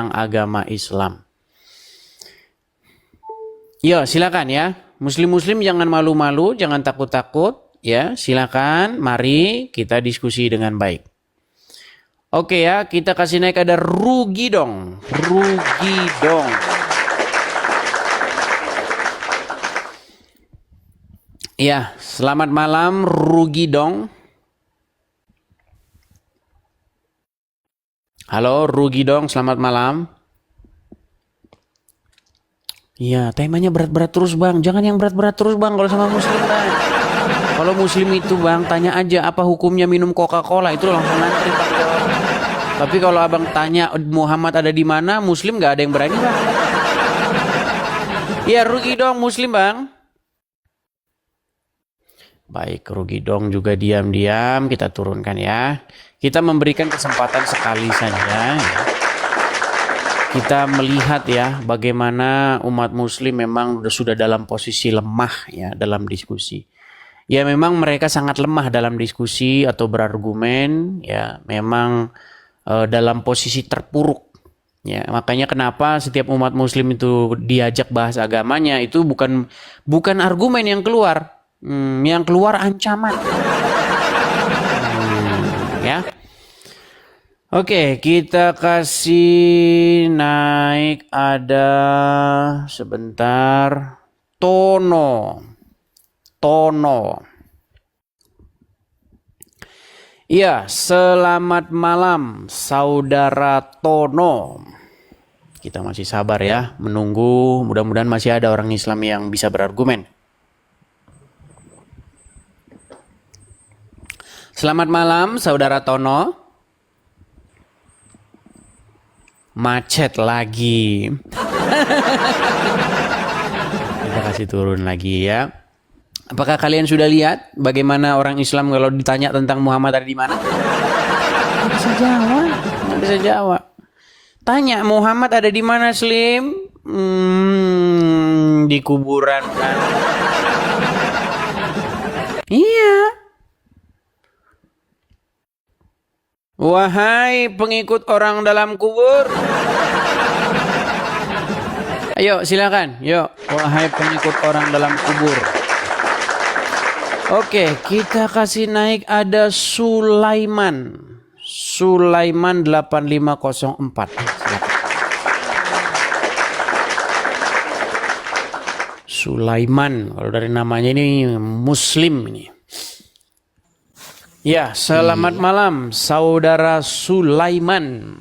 tentang agama Islam. Yo, silakan ya. Muslim-muslim jangan malu-malu, jangan takut-takut. Ya, silakan. Mari kita diskusi dengan baik. Oke ya, kita kasih naik ada Rugi dong. Rugi dong. Ya, selamat malam Rugi dong. Halo Rugi dong, selamat malam. Iya, temanya berat-berat terus bang. Jangan yang berat-berat terus bang kalau sama muslim bang. Kalau muslim itu bang, tanya aja apa hukumnya minum Coca-Cola. Itu langsung ngantri bang. Tapi kalau abang tanya Muhammad ada di mana, muslim nggak ada yang berani bang. Iya Rugi dong, muslim bang. Baik, Rugi dong juga diam-diam kita turunkan ya. Kita memberikan kesempatan sekali saja. Kita melihat ya bagaimana umat muslim memang sudah dalam posisi lemah ya dalam diskusi. Ya memang mereka sangat lemah dalam diskusi atau berargumen ya memang dalam posisi terpuruk. Ya, makanya kenapa setiap umat muslim itu diajak bahas agamanya itu bukan argumen yang keluar. Yang keluar ancaman. Ya. Oke, kita kasih naik ada sebentar Tono. Iya, selamat malam saudara Tono. Kita masih sabar ya, menunggu. Mudah-mudahan masih ada orang Islam yang bisa berargumen. Selamat malam saudara Tono. Macet lagi. Kita kasih turun lagi ya. Apakah kalian sudah lihat bagaimana orang Islam kalau ditanya tentang Muhammad ada di mana? Nggak bisa jawab. Nggak bisa jawab. Tanya Muhammad ada di mana Slim? Di kuburan kan. Iya. Wahai pengikut orang dalam kubur. Ayo silakan. Yuk, wahai pengikut orang dalam kubur. Oke, kita kasih naik ada Sulaiman. Sulaiman 8504. Silakan. Sulaiman, kalau dari namanya ini muslim ini. Ya, selamat malam saudara Sulaiman.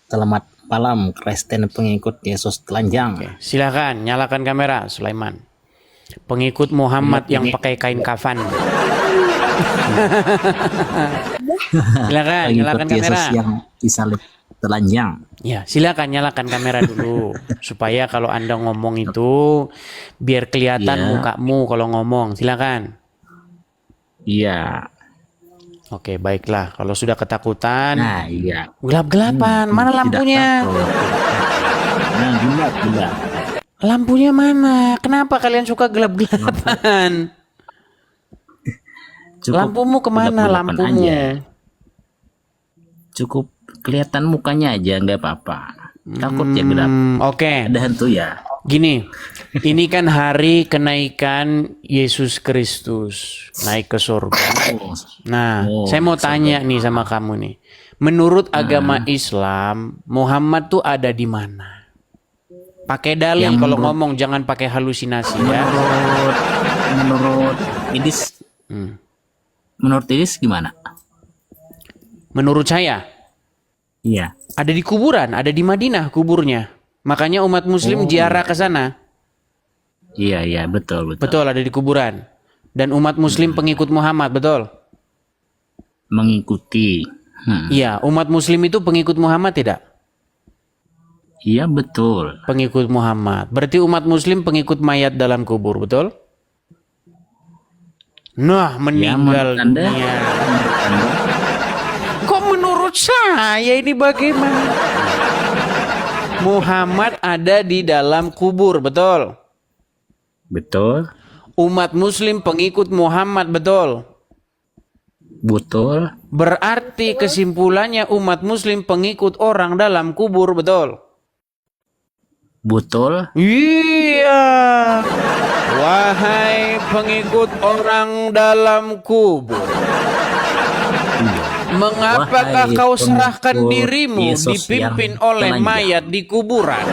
Selamat malam Kristen pengikut Yesus telanjang. Oke, silakan nyalakan kamera Sulaiman. Pengikut Muhammad yang pakai kain kafan. Silakan nyalakan kamera. Yesus yang disalib telanjang. Ya, silakan nyalakan kamera dulu supaya kalau Anda ngomong itu biar kelihatan mukamu kalau ngomong. Silakan. Iya. Oke, baiklah. Kalau sudah ketakutan, Nah, iya. gelap-gelapan. Mana lampunya? Nah, gelap. Lampunya mana? Kenapa kalian suka gelap-gelapan? Lampumu kemana lampumu? Aja. Cukup kelihatan mukanya aja, nggak apa-apa. Takut ya gelap. Oke. Ada hantu ya. Gini, ini kan hari kenaikan Yesus Kristus naik ke surga. Nah, saya mau tanya nih sama kamu nih. Menurut agama Islam, Muhammad tuh ada di mana? Pakai dalil kalau ngomong, jangan pakai halusinasi ya. Menurut Idis, menurut Idis gimana? Menurut saya, iya. ada di kuburan, ada di Madinah kuburnya. Makanya umat muslim ziarah ke sana. Iya, betul. Betul, ada di kuburan. Dan umat muslim pengikut Muhammad, betul? Mengikuti. Iya, umat muslim itu pengikut Muhammad tidak? Iya, betul. Pengikut Muhammad. Berarti umat muslim pengikut mayat dalam kubur, betul? Nah, meninggal dunia. Kok menurut saya ini bagaimana? Muhammad ada di dalam kubur, betul? Betul. Umat muslim pengikut Muhammad, betul? Betul. Berarti kesimpulannya umat muslim pengikut orang dalam kubur, betul? Betul. Iya. Wahai pengikut orang dalam kubur, mengapakah Wahai kau serahkan pengikut dirimu Yesus dipimpin yang oleh telanjang. mayat di kuburan?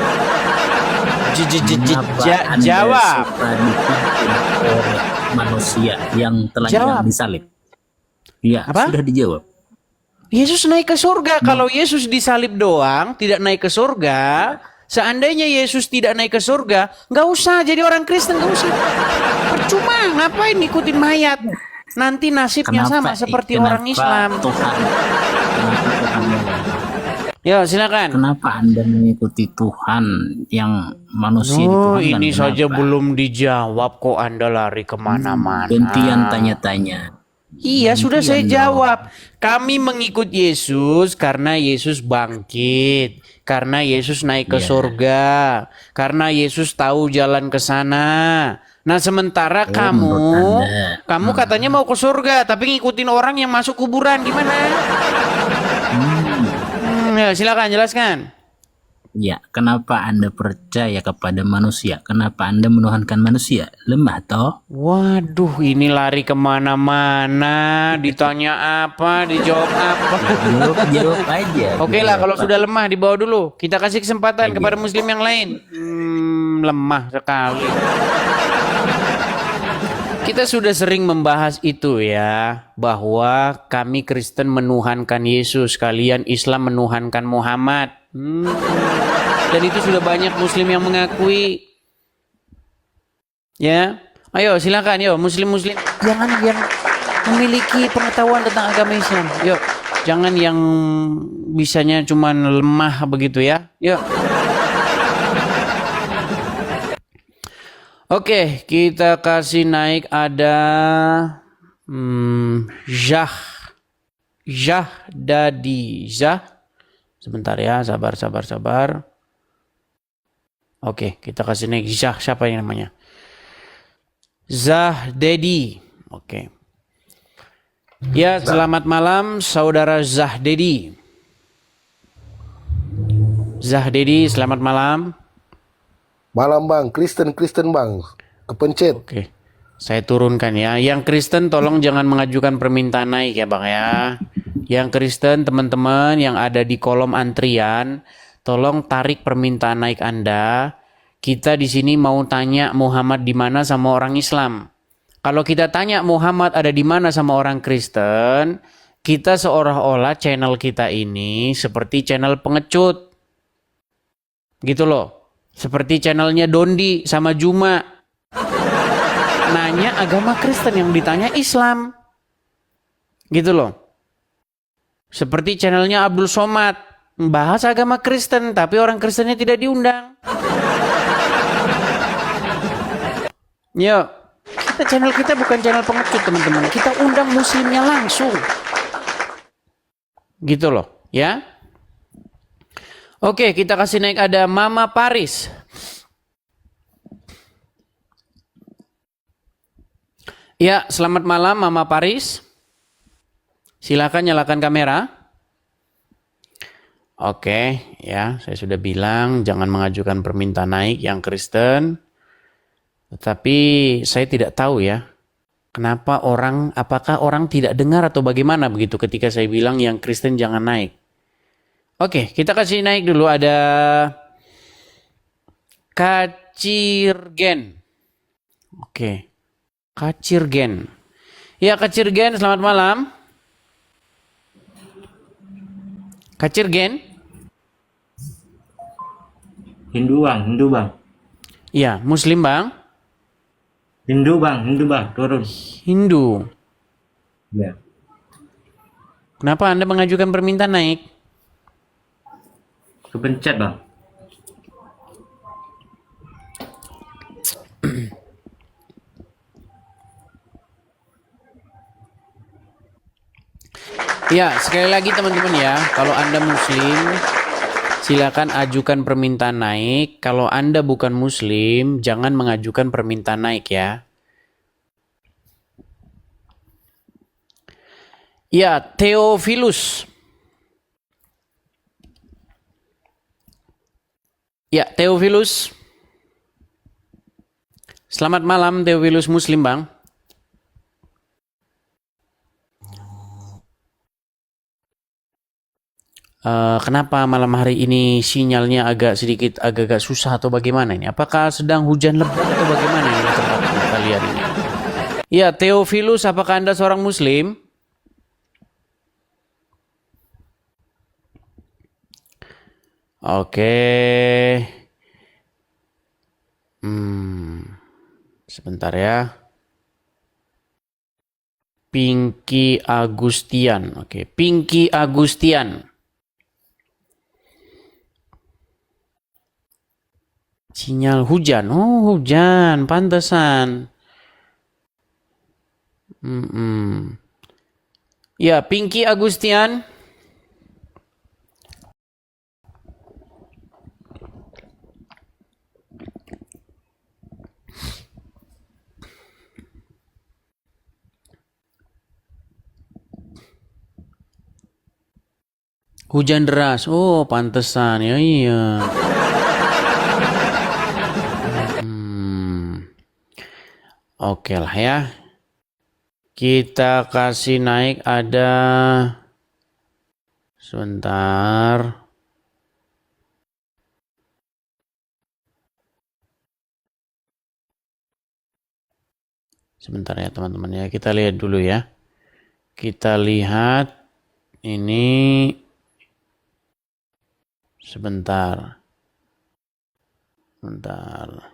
Mengapa Anda Jawab. suka dipimpin oleh manusia yang telanjang Jawab. disalib? Ya, Apa? sudah dijawab. Yesus naik ke surga. Kalau Yesus disalib doang, tidak naik ke surga. Seandainya Yesus tidak naik ke surga, nggak usah jadi orang Kristen, nggak usah. Percuma, ngapain ngikutin mayat? Nanti nasibnya sama seperti orang Islam. Kenapa Tuhan Ya, silakan. Kenapa Anda mengikuti Tuhan yang manusia Oh, dituhankan? ini Kenapa? saja belum dijawab kok Anda lari kemana-mana. Gantian tanya-tanya. Iya, sudah saya dong. jawab. Kami mengikut Yesus karena Yesus bangkit, karena Yesus naik ke Iya. surga, karena Yesus tahu jalan ke sana. Nah, sementara menurut Anda. kamu katanya mau ke surga, tapi ngikutin orang yang masuk kuburan, gimana? Ya, silakan jelaskan. Ya, kenapa Anda percaya kepada manusia? Kenapa Anda menuhankan manusia? Lemah toh? Waduh, ini lari kemana-mana. Ditanya apa, dijawab apa. Jawab aja. Oke lah, kalau sudah lemah dibawa dulu. Kita kasih kesempatan kepada muslim yang lain. Lemah sekali. Kita sudah sering membahas itu ya, bahwa kami Kristen menuhankan Yesus, kalian Islam menuhankan Muhammad. Dan itu sudah banyak muslim yang mengakui. Ya, ayo silakan, yo muslim-muslim. Jangan yang memiliki pengetahuan tentang agama Islam. Yuk, jangan yang bisanya cuman lemah begitu ya. Yuk. Oke, kita kasih naik ada Dadi. Sebentar ya, sabar. Oke, kita kasih naik siapa yang namanya? Zahdedi. Oke. Ya, selamat malam saudara Zahdedi. Zahdedi, selamat malam. Malam bang, Kristen bang, kepencet. Oke, saya turunkan ya. Yang Kristen tolong jangan mengajukan permintaan naik ya bang ya. Yang Kristen teman-teman yang ada di kolom antrian, tolong tarik permintaan naik Anda. Kita di sini mau tanya Muhammad di mana sama orang Islam. Kalau kita tanya Muhammad ada di mana sama orang Kristen, kita seolah-olah channel kita ini seperti channel pengecut. Gitu loh. Seperti channelnya Dondi sama Juma. Nanya agama Kristen yang ditanya Islam. Gitu loh. Seperti channelnya Abdul Somad. Bahas agama Kristen tapi orang Kristennya tidak diundang. Yuk. Channel kita bukan channel pengecut teman-teman. Kita undang muslimnya langsung. Gitu loh. Ya. Oke, kita kasih naik ada Mama Paris. Ya, selamat malam Mama Paris. Silakan nyalakan kamera. Oke, ya, saya sudah bilang jangan mengajukan permintaan naik yang Kristen. Tetapi saya tidak tahu ya. Kenapa apakah orang tidak dengar atau bagaimana begitu ketika saya bilang yang Kristen jangan naik. Oke, kita kasih naik dulu ada Kacirgen. Oke, Kacirgen. Ya, Kacirgen, selamat malam. Kacirgen? Hindu bang. Ya, Muslim bang. Hindu bang, turun. Hindu. Ya. Kenapa Anda mengajukan permintaan naik? Kepencet bang. Ya, sekali lagi teman-teman ya, kalau Anda Muslim, silakan ajukan permintaan naik. Kalau Anda bukan Muslim, jangan mengajukan permintaan naik ya. Ya, Theophilus. Ya, Theophilus. Selamat malam, Theophilus Muslim, Bang. Kenapa malam hari ini sinyalnya agak susah atau bagaimana ini? Apakah sedang hujan lebat atau bagaimana ini di tempat kalian ini? Ya, Theophilus, apakah Anda seorang Muslim? Oke. Sebentar ya. Pinky Agustian. Oke, Pinky Agustian. Sinyal hujan. Oh, hujan. Pantesan. Ya, Pinky Agustian. Hujan deras. Oh, pantesan. Ya, iya. Oke lah ya. Kita kasih naik ada. Sebentar. Sebentar ya teman-teman ya. Kita lihat dulu ya. Kita lihat ini. Sebentar. Bentar.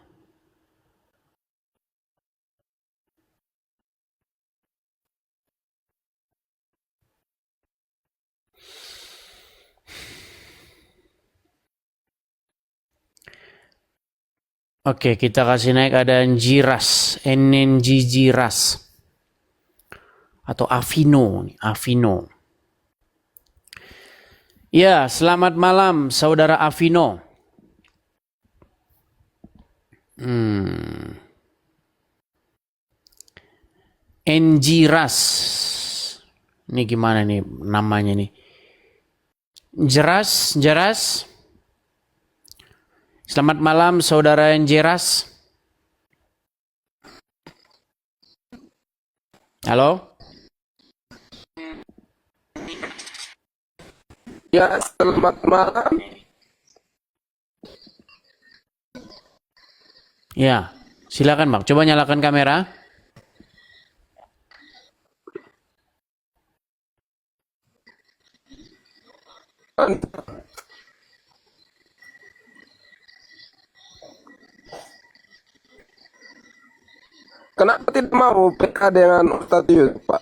Oke, kita kasih naik ada Jiras, NNG Jiras. Atau Avino, Avino. Ya, selamat malam saudara Avino. NG Ras. Ini gimana nih namanya nih? Jeras. Selamat malam saudara Jeras. Halo? Ya, selamat malam. Ya, silakan Bang. Coba nyalakan kamera. Kenapa tidak mau PK dengan Ustadz Yud, Pak?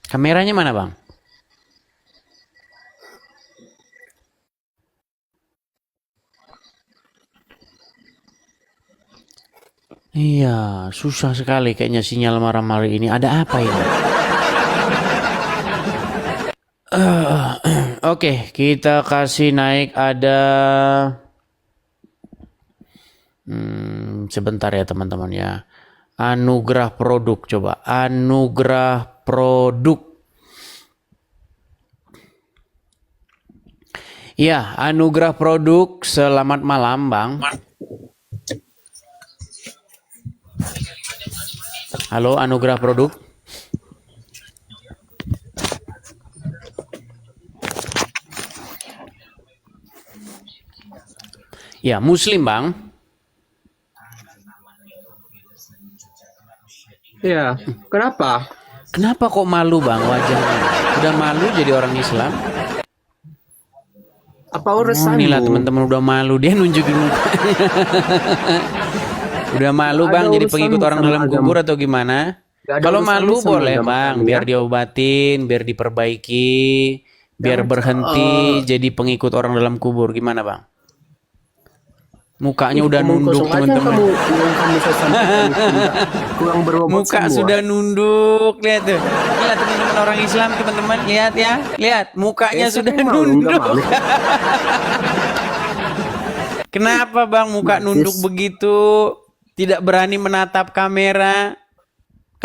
Kameranya mana Bang? Iya, susah sekali kayaknya sinyal malam hari ini. Ada apa ini? Oke, kita kasih naik ada. Sebentar ya teman-teman ya. Anugerah produk coba. Anugerah produk. Ya, anugerah produk. Selamat malam Bang. Halo, anugerah produk. Ya, Muslim Bang. Ya, kenapa? Kenapa kok malu Bang wajahnya? Udah malu jadi orang Islam? Apa Oh, inilah urusanmu? teman-teman udah malu. Dia nunjukin mukanya. Udah malu Bang Ada jadi urusanmu pengikut orang sama dalam agama. kubur atau gimana? Gak ada Kalau urusanmu malu sama boleh agama Bang, kami, biar ya? diobatin, biar diperbaiki, biar berhenti jadi pengikut orang dalam kubur. Gimana Bang? Mukanya udah Ngomong nunduk kosong aja teman-teman. kamu yang kamu saya sampaikan itu kurang berbobot Muka semua. sudah nunduk, lihat tuh. Lihat teman-teman orang Islam, teman-teman, lihat ya. Lihat, mukanya Siapa sudah yang malu? Nggak nunduk. malu. Kenapa Bang muka Narsis. nunduk begitu? Tidak berani menatap kamera.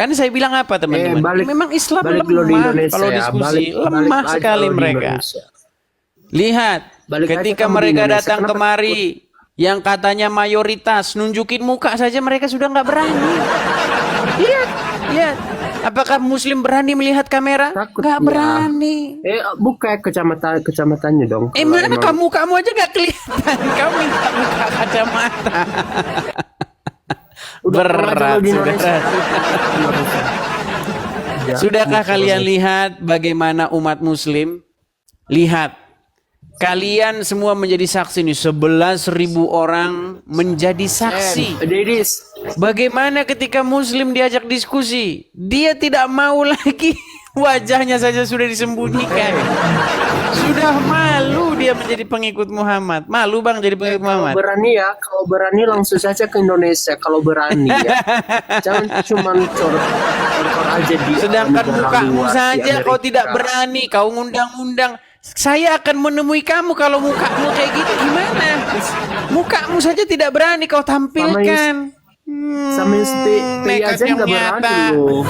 Kan saya bilang apa teman-teman? Memang Islam balik dulu di lemah Indonesia kalau ya. diskusi, Balik lemah aja sekali kalau di mereka. Indonesia. Lihat, Balik aja ketika kamu di mereka Indonesia, datang kenapa kemari, yang katanya mayoritas, nunjukin muka saja mereka sudah nggak berani. Lihat, lihat. Apakah Muslim berani melihat kamera? Takut, Nggak ya. berani. Buka kecamatannya dong. Mana kamu aja nggak kelihatan. Kamu minta buka kacamata. Berat, berat. Sudahkah kalian lihat bagaimana umat Muslim? Lihat. Kalian semua menjadi saksi nih, 11.000 orang menjadi saksi. Dedis, Bagaimana ketika Muslim diajak diskusi, dia tidak mau lagi, wajahnya saja sudah disembunyikan. Sudah malu dia menjadi pengikut Muhammad. Malu bang jadi pengikut Muhammad. kalau berani langsung saja ke Indonesia kalau berani ya. Jangan cuma cor aja di Sedangkan negara mukamu luar, di saja kau Amerika. tidak berani, kau ngundang-undang. Saya akan menemui kamu kalau mukamu kayak gitu gimana? Mukamu saja tidak berani kau tampilkan. Sama STI nekat aja yang nggak berani nyata. loh.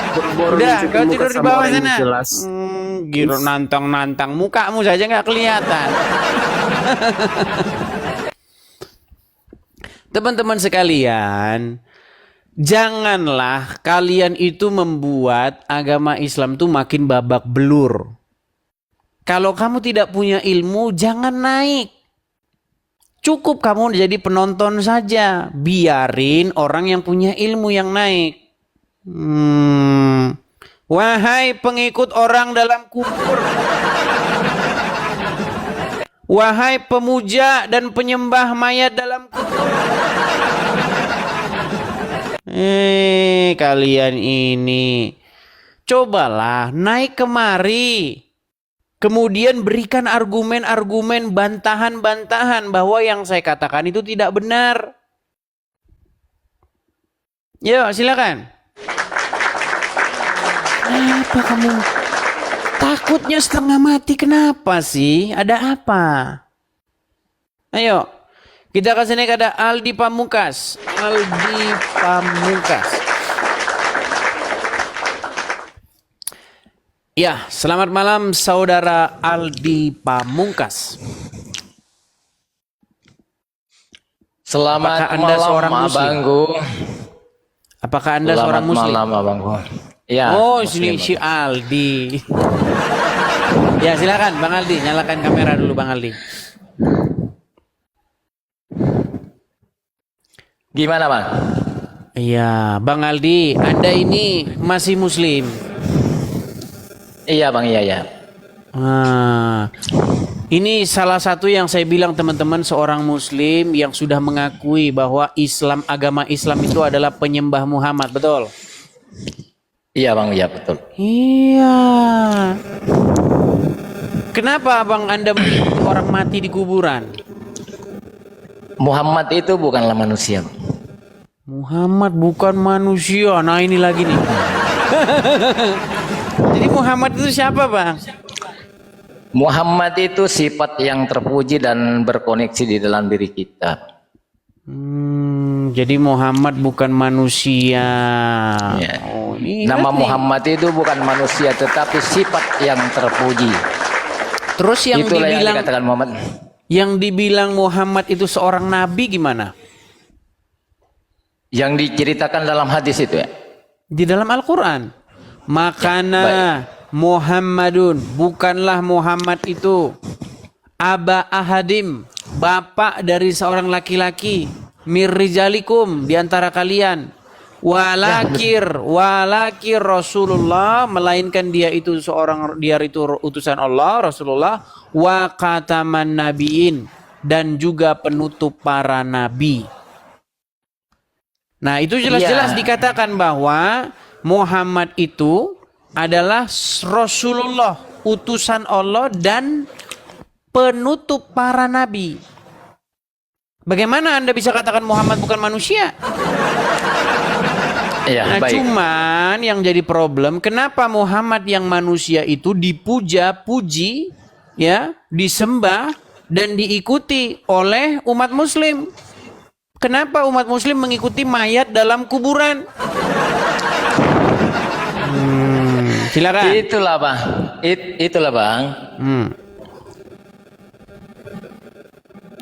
Boro-boro Udah, nunjukin kau muka tidur di sama bawah orang yang sana. jelas. Giro nantang-nantang, mukamu saja nggak kelihatan. Teman-teman sekalian, janganlah kalian itu membuat agama Islam itu makin babak belur. Kalau kamu tidak punya ilmu, jangan naik. Cukup kamu jadi penonton saja. Biarin orang yang punya ilmu yang naik. Wahai pengikut orang dalam kubur. Wahai pemuja dan penyembah mayat dalam kubur. Kalian ini. Cobalah naik kemari. Kemudian berikan argumen-argumen, bantahan-bantahan bahwa yang saya katakan itu tidak benar. Yuk, silakan. Kenapa kamu takutnya setengah mati? Kenapa sih? Ada apa? Ayo, kita kasih naik ada Aldi Pamungkas. Aldi Pamungkas. Ya, selamat malam saudara Aldi Pamungkas. Selamat Apakah Anda malam, seorang Muslim? Abangku. Apakah Anda seorang Selamat Muslim? malam, Abangku. Ya, Oh, Muslim, sini si Aldi. Ya, silakan Bang Aldi, nyalakan kamera dulu Bang Aldi. Gimana, Bang? Iya, Bang Aldi, Anda ini masih Muslim. Iya, Bang, iya. Ini salah satu yang saya bilang teman-teman, seorang Muslim yang sudah mengakui bahwa Islam, agama Islam itu adalah penyembah Muhammad, betul? Iya, Bang, iya, betul. Iya. Kenapa Bang Anda melihat orang mati di kuburan? Muhammad itu bukanlah manusia, Bang. Muhammad bukan manusia. Nah ini lagi nih. Jadi Muhammad itu siapa Bang? Muhammad itu sifat yang terpuji dan berkoneksi di dalam diri kita. Jadi Muhammad bukan manusia. Ya. Oh, ini Nama nih. Muhammad itu bukan manusia, tetapi sifat yang terpuji. Terus yang Itulah yang dibilang dikatakan Muhammad. yang dibilang Muhammad itu seorang nabi gimana? Yang diceritakan dalam hadis itu ya. Di dalam Al-Qur'an. Makana Muhammadun, bukanlah Muhammad itu aba ahadim, bapak dari seorang laki-laki, mirrijalikum di antara kalian. Walakir Rasulullah, melainkan dia itu utusan Allah, Rasulullah, wa khataman nabiin, dan juga penutup para nabi. Nah, itu jelas-jelas dikatakan bahwa Muhammad itu adalah Rasulullah, utusan Allah dan penutup para nabi. Bagaimana Anda bisa katakan Muhammad bukan manusia? Iya, Nah, baik. cuman yang jadi problem, kenapa Muhammad yang manusia itu dipuja-puji, ya, disembah dan diikuti oleh umat Muslim? Kenapa umat muslim mengikuti mayat dalam kuburan? Silakan. Itulah bang, itulah bang.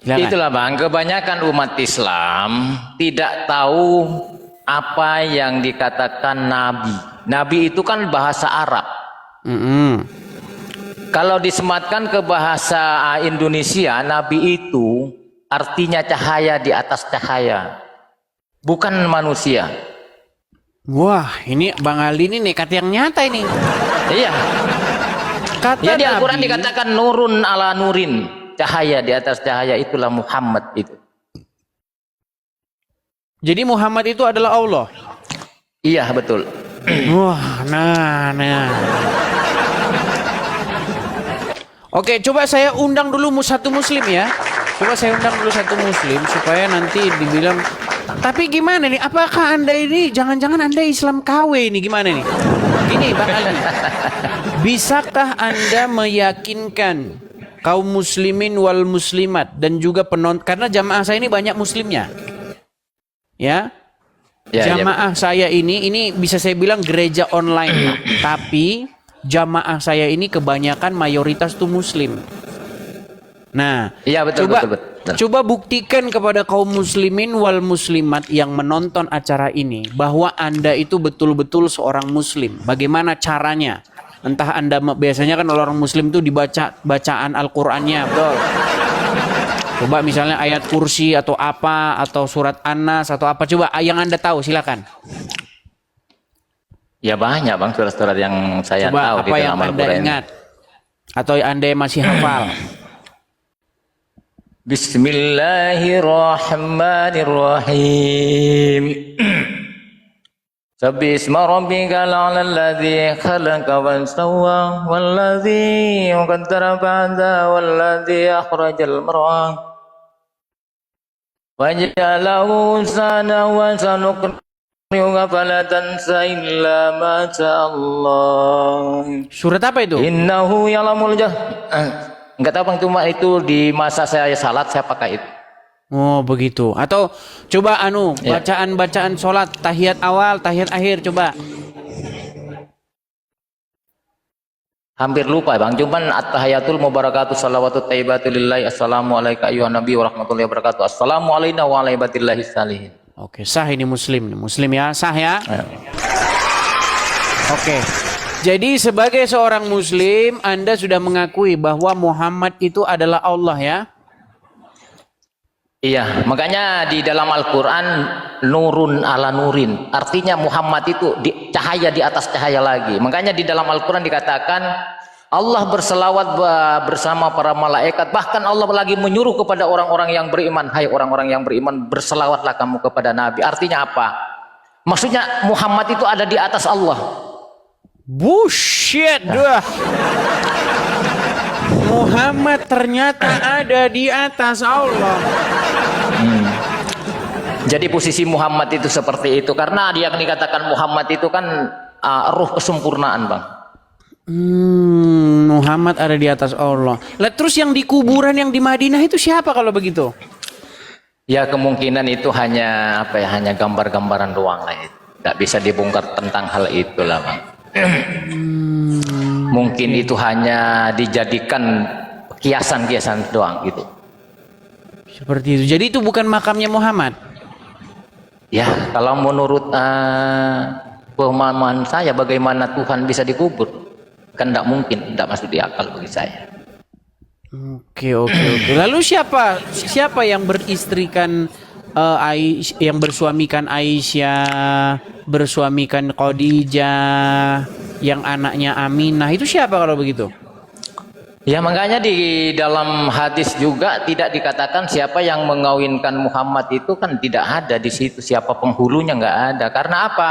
Silakan. Itulah bang, kebanyakan umat Islam tidak tahu apa yang dikatakan Nabi. Nabi itu kan bahasa Arab. Kalau disematkan ke bahasa Indonesia, Nabi itu artinya cahaya di atas cahaya, bukan manusia. Wah, ini Bang Ali ini nekat yang nyata ini. Iya. Kata Ya di Al-Quran Nabi, dikatakan nurun ala nurin, cahaya di atas cahaya, itulah Muhammad itu. jadi Muhammad itu adalah Allah. Iya betul. Wah, nah. Oke, coba saya undang dulu satu muslim ya. Coba saya undang dulu satu muslim supaya nanti dibilang. Tapi gimana nih? Apakah Anda ini jangan-jangan Anda Islam KW ini gimana nih? Gini Bang Ali. Bisakah Anda meyakinkan kaum muslimin wal muslimat dan juga penonton, karena jamaah saya ini banyak muslimnya. Ya. Jamaah saya ini bisa saya bilang gereja online, tapi jamaah saya ini kebanyakan mayoritas tuh muslim. Nah, Iya betul, betul. coba buktikan kepada kaum muslimin wal muslimat yang menonton acara ini bahwa Anda itu betul-betul seorang muslim. Bagaimana caranya? Entah Anda biasanya kan orang muslim tuh dibaca bacaan Al-Qur'annya, betul. Coba misalnya ayat kursi atau apa, atau surat An-Nas atau apa, coba yang Anda tahu silakan. Ya banyak bang surat-surat yang saya Coba tahu apa di yang dalam Anda Al-Quran. ingat atau Anda masih hafal. Bismillahirrahmanirrahim. Sabbi isma rabbikal a'la alladzi khalaqa wa sawwa walladzi qaddara fahada walladzi akhrajal mar'a waja'alahu sana wa sanuqri'uka fala tansa illa ma Allah. Surat apa itu? Innahu ya'lamul enggak tahu bang, cuma itu di masa saya salat saya pakai itu. Oh begitu. Atau coba Ya. bacaan sholat, tahiyat awal, tahiyat akhir, coba. Hampir lupa bang, cuman at-tahiyatul mubarakatuh salawatu thayyibatu lillahi assalamu alayka ayyuhan nabi wa rahmatullahi wa barakatuh assalamu alayna wa ala ibadillahi salihin. Oke, sah ini muslim ya, sah ya. Oke. Jadi sebagai seorang muslim, Anda sudah mengakui bahwa Muhammad itu adalah Allah ya? Iya, makanya di dalam Al-Quran nurun ala nurin, artinya Muhammad itu cahaya di atas cahaya lagi. Makanya di dalam Al-Quran dikatakan Allah berselawat bersama para malaikat, bahkan Allah lagi menyuruh kepada orang-orang yang beriman, hai orang-orang yang beriman, berselawatlah kamu kepada Nabi. Artinya apa? Maksudnya Muhammad itu ada di atas Allah. Bullshit, dah. Muhammad ternyata ada di atas Allah. Jadi posisi Muhammad itu seperti itu karena dia dikatakan Muhammad itu kan ruh kesempurnaan bang. Muhammad ada di atas Allah. Lah terus yang di kuburan yang di Madinah itu siapa kalau begitu? Ya kemungkinan itu hanya apa ya, hanya gambar-gambaran doang lah itu. Tidak bisa dibongkar tentang hal itulah bang. Mungkin itu hanya dijadikan kiasan-kiasan doang gitu. Seperti itu. Jadi itu bukan makamnya Muhammad. Ya kalau menurut pemahaman saya, bagaimana Tuhan bisa dikubur? Kan tidak mungkin, tidak masuk di akal bagi saya. Oke. Lalu siapa yang beristrikan yang bersuamikan Aisyah, bersuamikan Khadijah, yang anaknya Aminah, itu siapa kalau begitu? Ya makanya di dalam hadis juga tidak dikatakan siapa yang mengawinkan Muhammad, itu kan tidak ada di situ, siapa penghulunya nggak ada. Karena apa?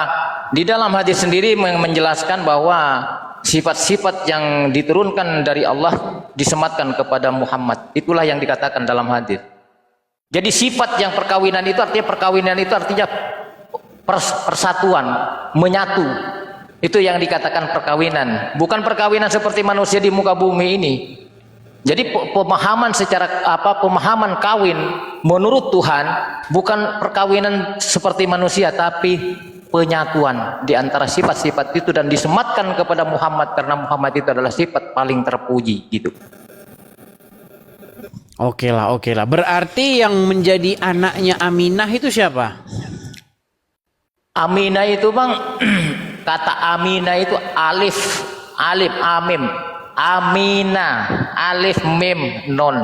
Di dalam hadis sendiri menjelaskan bahwa sifat-sifat yang diturunkan dari Allah disematkan kepada Muhammad. Itulah yang dikatakan dalam hadis. Jadi sifat yang perkawinan itu artinya persatuan, menyatu. Itu yang dikatakan perkawinan. Bukan perkawinan seperti manusia di muka bumi ini. Jadi pemahaman secara pemahaman kawin menurut Tuhan bukan perkawinan seperti manusia, tapi penyatuan di antara sifat-sifat itu dan disematkan kepada Muhammad karena Muhammad itu adalah sifat paling terpuji gitu. Oke lah. Berarti yang menjadi anaknya Aminah itu siapa? Aminah itu Bang, kata Aminah itu alif amim. Aminah, alif mim non.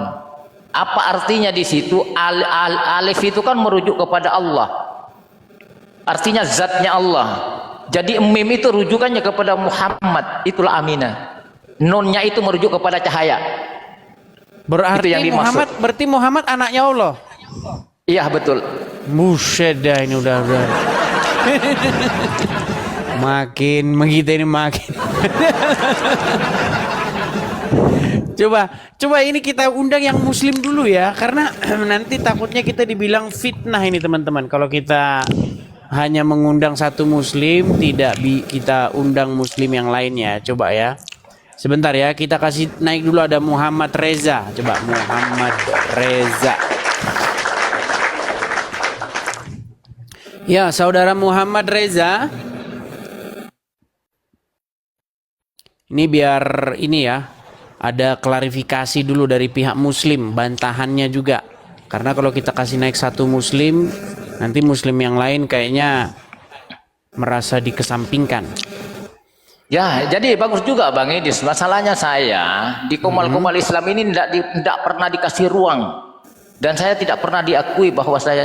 Apa artinya di situ? Alif itu kan merujuk kepada Allah. Artinya zatnya Allah. Jadi mim itu rujukannya kepada Muhammad. Itulah Aminah. Nonnya itu merujuk kepada cahaya. Berarti Itu yang dimaksud. berarti Muhammad anaknya Allah. Iya betul. Musyada ini udah. Makin kita ini makin. Coba ini kita undang yang muslim dulu ya, karena nanti takutnya kita dibilang fitnah ini teman-teman. Kalau kita hanya mengundang satu muslim, tidak kita undang muslim yang lainnya. Coba ya. Sebentar ya, kita kasih naik dulu ada Muhammad Reza. Coba Muhammad Reza. Ya, saudara Muhammad Reza. Ini biar ini ya, ada klarifikasi dulu dari pihak muslim, bantahannya juga. Karena kalau kita kasih naik satu muslim, nanti muslim yang lain kayaknya merasa dikesampingkan. Ya, jadi bagus juga Bang Edis. Masalahnya saya di Komal-Komal Islam ini tidak pernah dikasih ruang. Dan saya tidak pernah diakui bahwa saya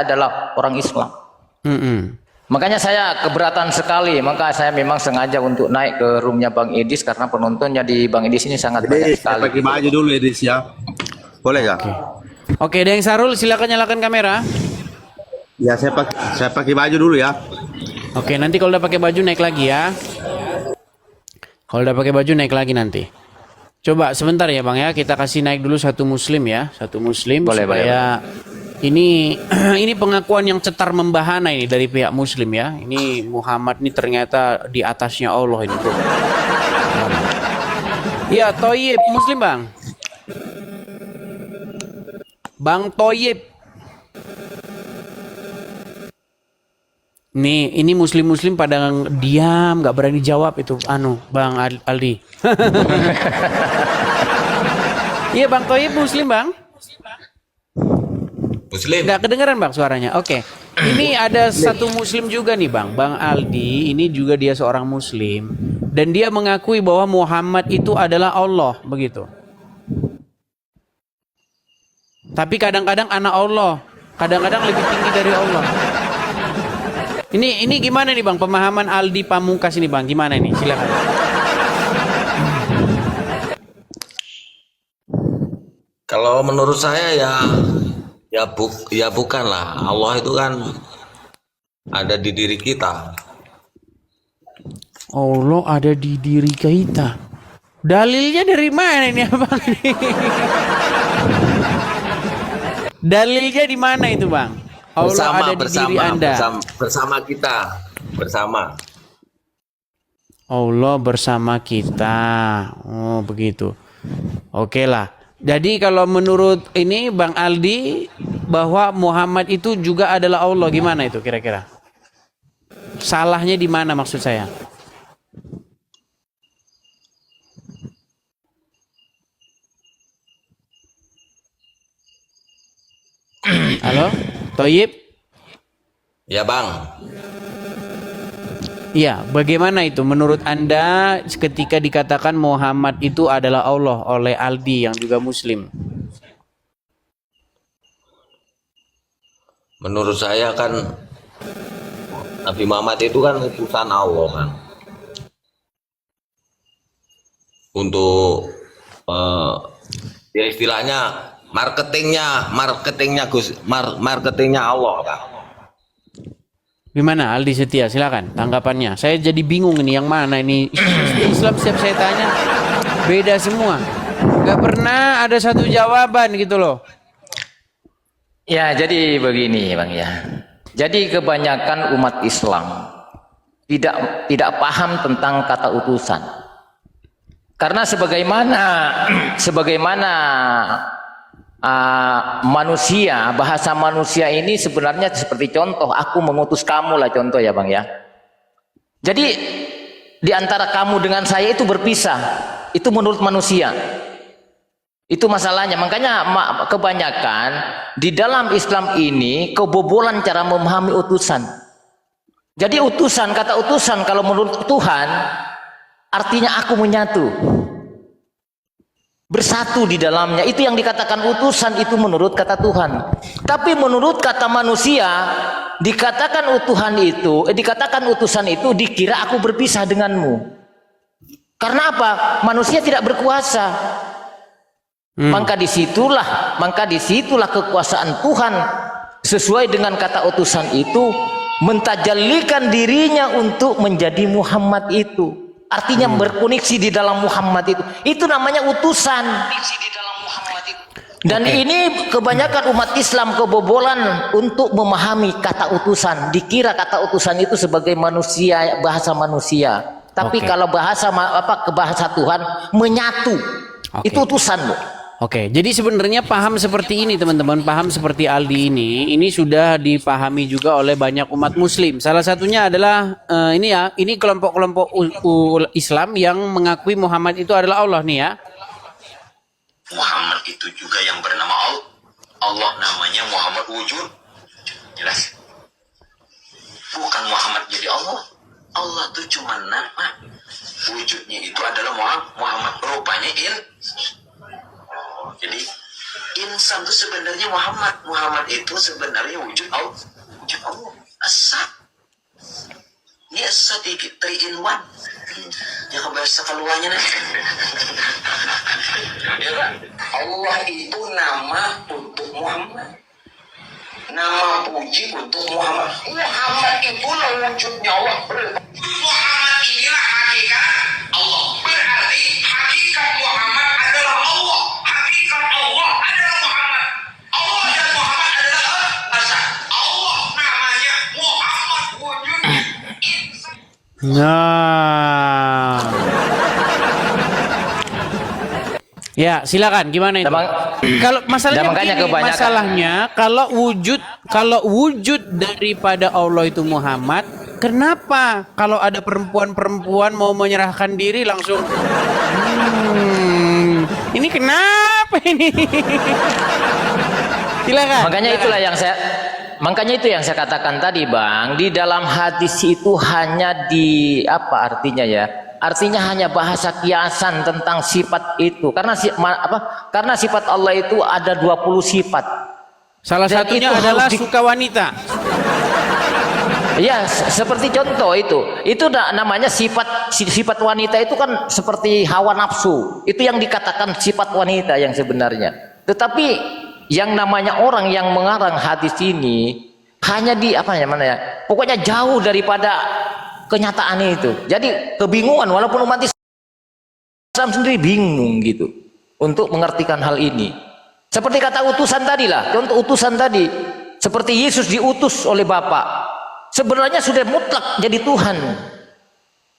adalah orang Islam. Makanya saya keberatan sekali. Maka saya memang sengaja untuk naik ke roomnya Bang Edis karena penontonnya di Bang Edis ini sangat banyak sekali. Saya pakai baju dulu Edis ya. Boleh nggak? Oke, Deng Sarul silakan nyalakan kamera. Ya saya pakai baju dulu ya. Oke, nanti kalau udah pakai baju naik lagi ya. Kalau udah pakai baju naik lagi nanti. Coba sebentar ya Bang ya, kita kasih naik dulu satu muslim ya, satu muslim Boleh, supaya ini ini pengakuan yang cetar membahana ini dari pihak muslim ya. Ini Muhammad ini ternyata di atasnya Allah ini tuh. Ya, Toyib muslim Bang. Bang Toyib. Nih, ini muslim-muslim pada diam, nggak berani jawab itu. Bang Aldi. Iya, Bang Toyib muslim, Bang? Muslim. Nggak kedengeran, Bang, suaranya. Oke. Ini ada satu muslim juga nih, Bang. Bang Aldi, ini juga dia seorang muslim. Dan dia mengakui bahwa Muhammad itu adalah Allah, begitu. Tapi kadang-kadang anak Allah. Kadang-kadang lebih tinggi dari Allah. Ini gimana nih Bang pemahaman Aldi Pamungkas ini Bang, gimana nih, silakan. Kalau menurut saya ya bukanlah. Allah itu kan ada di diri kita. Allah ada di diri kita. Dalilnya dari mana ini Abang? Dalilnya di mana itu Bang? Allah ada di diri Anda. Bersama kita, bersama. Allah bersama kita. Oh, begitu. Oke lah. Jadi kalau menurut ini Bang Aldi bahwa Muhammad itu juga adalah Allah, gimana itu kira-kira? Salahnya di mana maksud saya? Halo? Toyib? Ya Bang. Iya, bagaimana itu menurut Anda ketika dikatakan Muhammad itu adalah Allah oleh Aldi yang juga muslim? Menurut saya kan Nabi Muhammad itu kan utusan Allah kan. Untuk ya istilahnya marketingnya Allah kan. Gimana Aldi Setia, silakan tanggapannya. Saya jadi bingung ini yang mana ini. Islam setiap saya tanya beda semua. Gak pernah ada satu jawaban gitu loh. Ya, jadi begini Bang ya. Jadi kebanyakan umat Islam tidak paham tentang kata utusan. Karena sebagaimana manusia, bahasa manusia ini sebenarnya seperti contoh, aku mengutus kamu lah contoh ya Bang ya. Jadi di antara kamu dengan saya itu berpisah, itu menurut manusia. Itu masalahnya. Makanya kebanyakan di dalam Islam ini kebobolan cara memahami utusan. Jadi utusan, kata utusan kalau menurut Tuhan artinya aku menyatu, bersatu di dalamnya. Itu yang dikatakan utusan itu menurut kata Tuhan. Tapi menurut kata manusia dikatakan dikatakan utusan itu dikira aku berpisah denganmu. Karena apa? Manusia tidak berkuasa. Maka disitulah kekuasaan Tuhan sesuai dengan kata utusan itu mentajallikan dirinya untuk menjadi Muhammad itu. Artinya berkoneksi di dalam Muhammad itu namanya utusan. Dan ini kebanyakan umat Islam kebobolan untuk memahami kata utusan. Dikira kata utusan itu sebagai manusia, bahasa manusia. Tapi kalau bahasa Tuhan menyatu, itu utusan, Bu. Oke, jadi sebenarnya paham seperti ini teman-teman, paham seperti Aldi ini sudah dipahami juga oleh banyak umat Muslim. Salah satunya adalah ini kelompok-kelompok Islam yang mengakui Muhammad itu adalah Allah nih ya. Muhammad itu juga yang bernama Allah, namanya Muhammad wujud, jelas. Bukan Muhammad jadi Allah. Allah itu cuma nama, wujudnya itu adalah Muhammad, rupanya jadi insan itu sebenarnya Muhammad itu sebenarnya wujud Allah, asa. Ini asa 3 in 1. Yang bahasa keluarnya nih. Ya kan? Allah itu nama untuk Muhammad. Nama puji untuk Muhammad. Muhammad itulah wujudnya Allah. Muhammad inilah hakikat Allah. Berarti hakikat Muhammad adalah Allah. Hakikat Allah adalah Muhammad. Allah dan Muhammad adalah asa. Allah namanya Muhammad wujudnya. Nah. Ya, silakan gimana itu? Kalau masalahnya kalau wujud daripada Allah itu Muhammad, kenapa kalau ada perempuan mau menyerahkan diri langsung ini kenapa ini? Silakan. Makanya itu yang saya katakan tadi, Bang, di dalam hadis itu hanya artinya ya? Artinya hanya bahasa kiasan tentang sifat itu. Karena sifat Allah itu ada 20 sifat. Salah satunya adalah suka wanita. Ya, seperti contoh itu. Itu namanya sifat wanita itu kan seperti hawa nafsu. Itu yang dikatakan sifat wanita yang sebenarnya. Tetapi yang namanya orang yang mengarang hadis ini hanya pokoknya jauh daripada kenyataan itu. Jadi kebingungan, walaupun umat Islam sendiri bingung gitu untuk mengertikan hal ini. Seperti kata utusan tadi lah, contoh utusan tadi, seperti Yesus diutus oleh Bapa, sebenarnya sudah mutlak jadi Tuhan.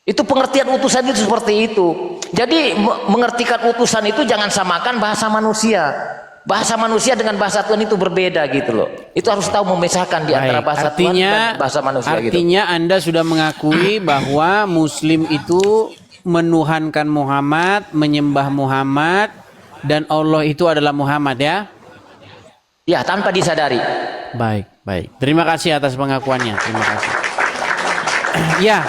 Itu pengertian utusan itu seperti itu. Jadi mengertikan utusan itu jangan samakan bahasa manusia. Bahasa manusia dengan bahasa Tuhan itu berbeda gitu loh. Itu harus tahu memisahkan di antara bahasa Tuhan dan bahasa manusia gitu. Artinya Anda sudah mengakui bahwa Muslim itu menuhankan Muhammad, menyembah Muhammad, dan Allah itu adalah Muhammad ya? Ya, tanpa disadari. Baik. Terima kasih atas pengakuannya. Terima kasih. Ya,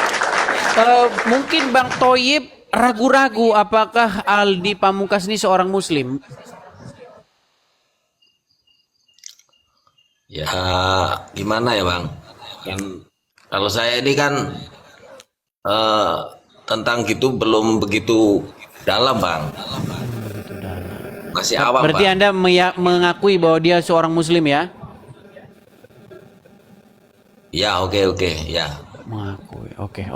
mungkin Bang Thoyib ragu-ragu apakah Aldi Pamungkas ini seorang Muslim? Ya gimana ya Bang, kalau saya ini kan tentang gitu belum begitu dalam Bang, masih awam. Berarti Bang. Anda mengakui bahwa dia seorang Muslim ya? Ya oke ya. Mengakui, oke.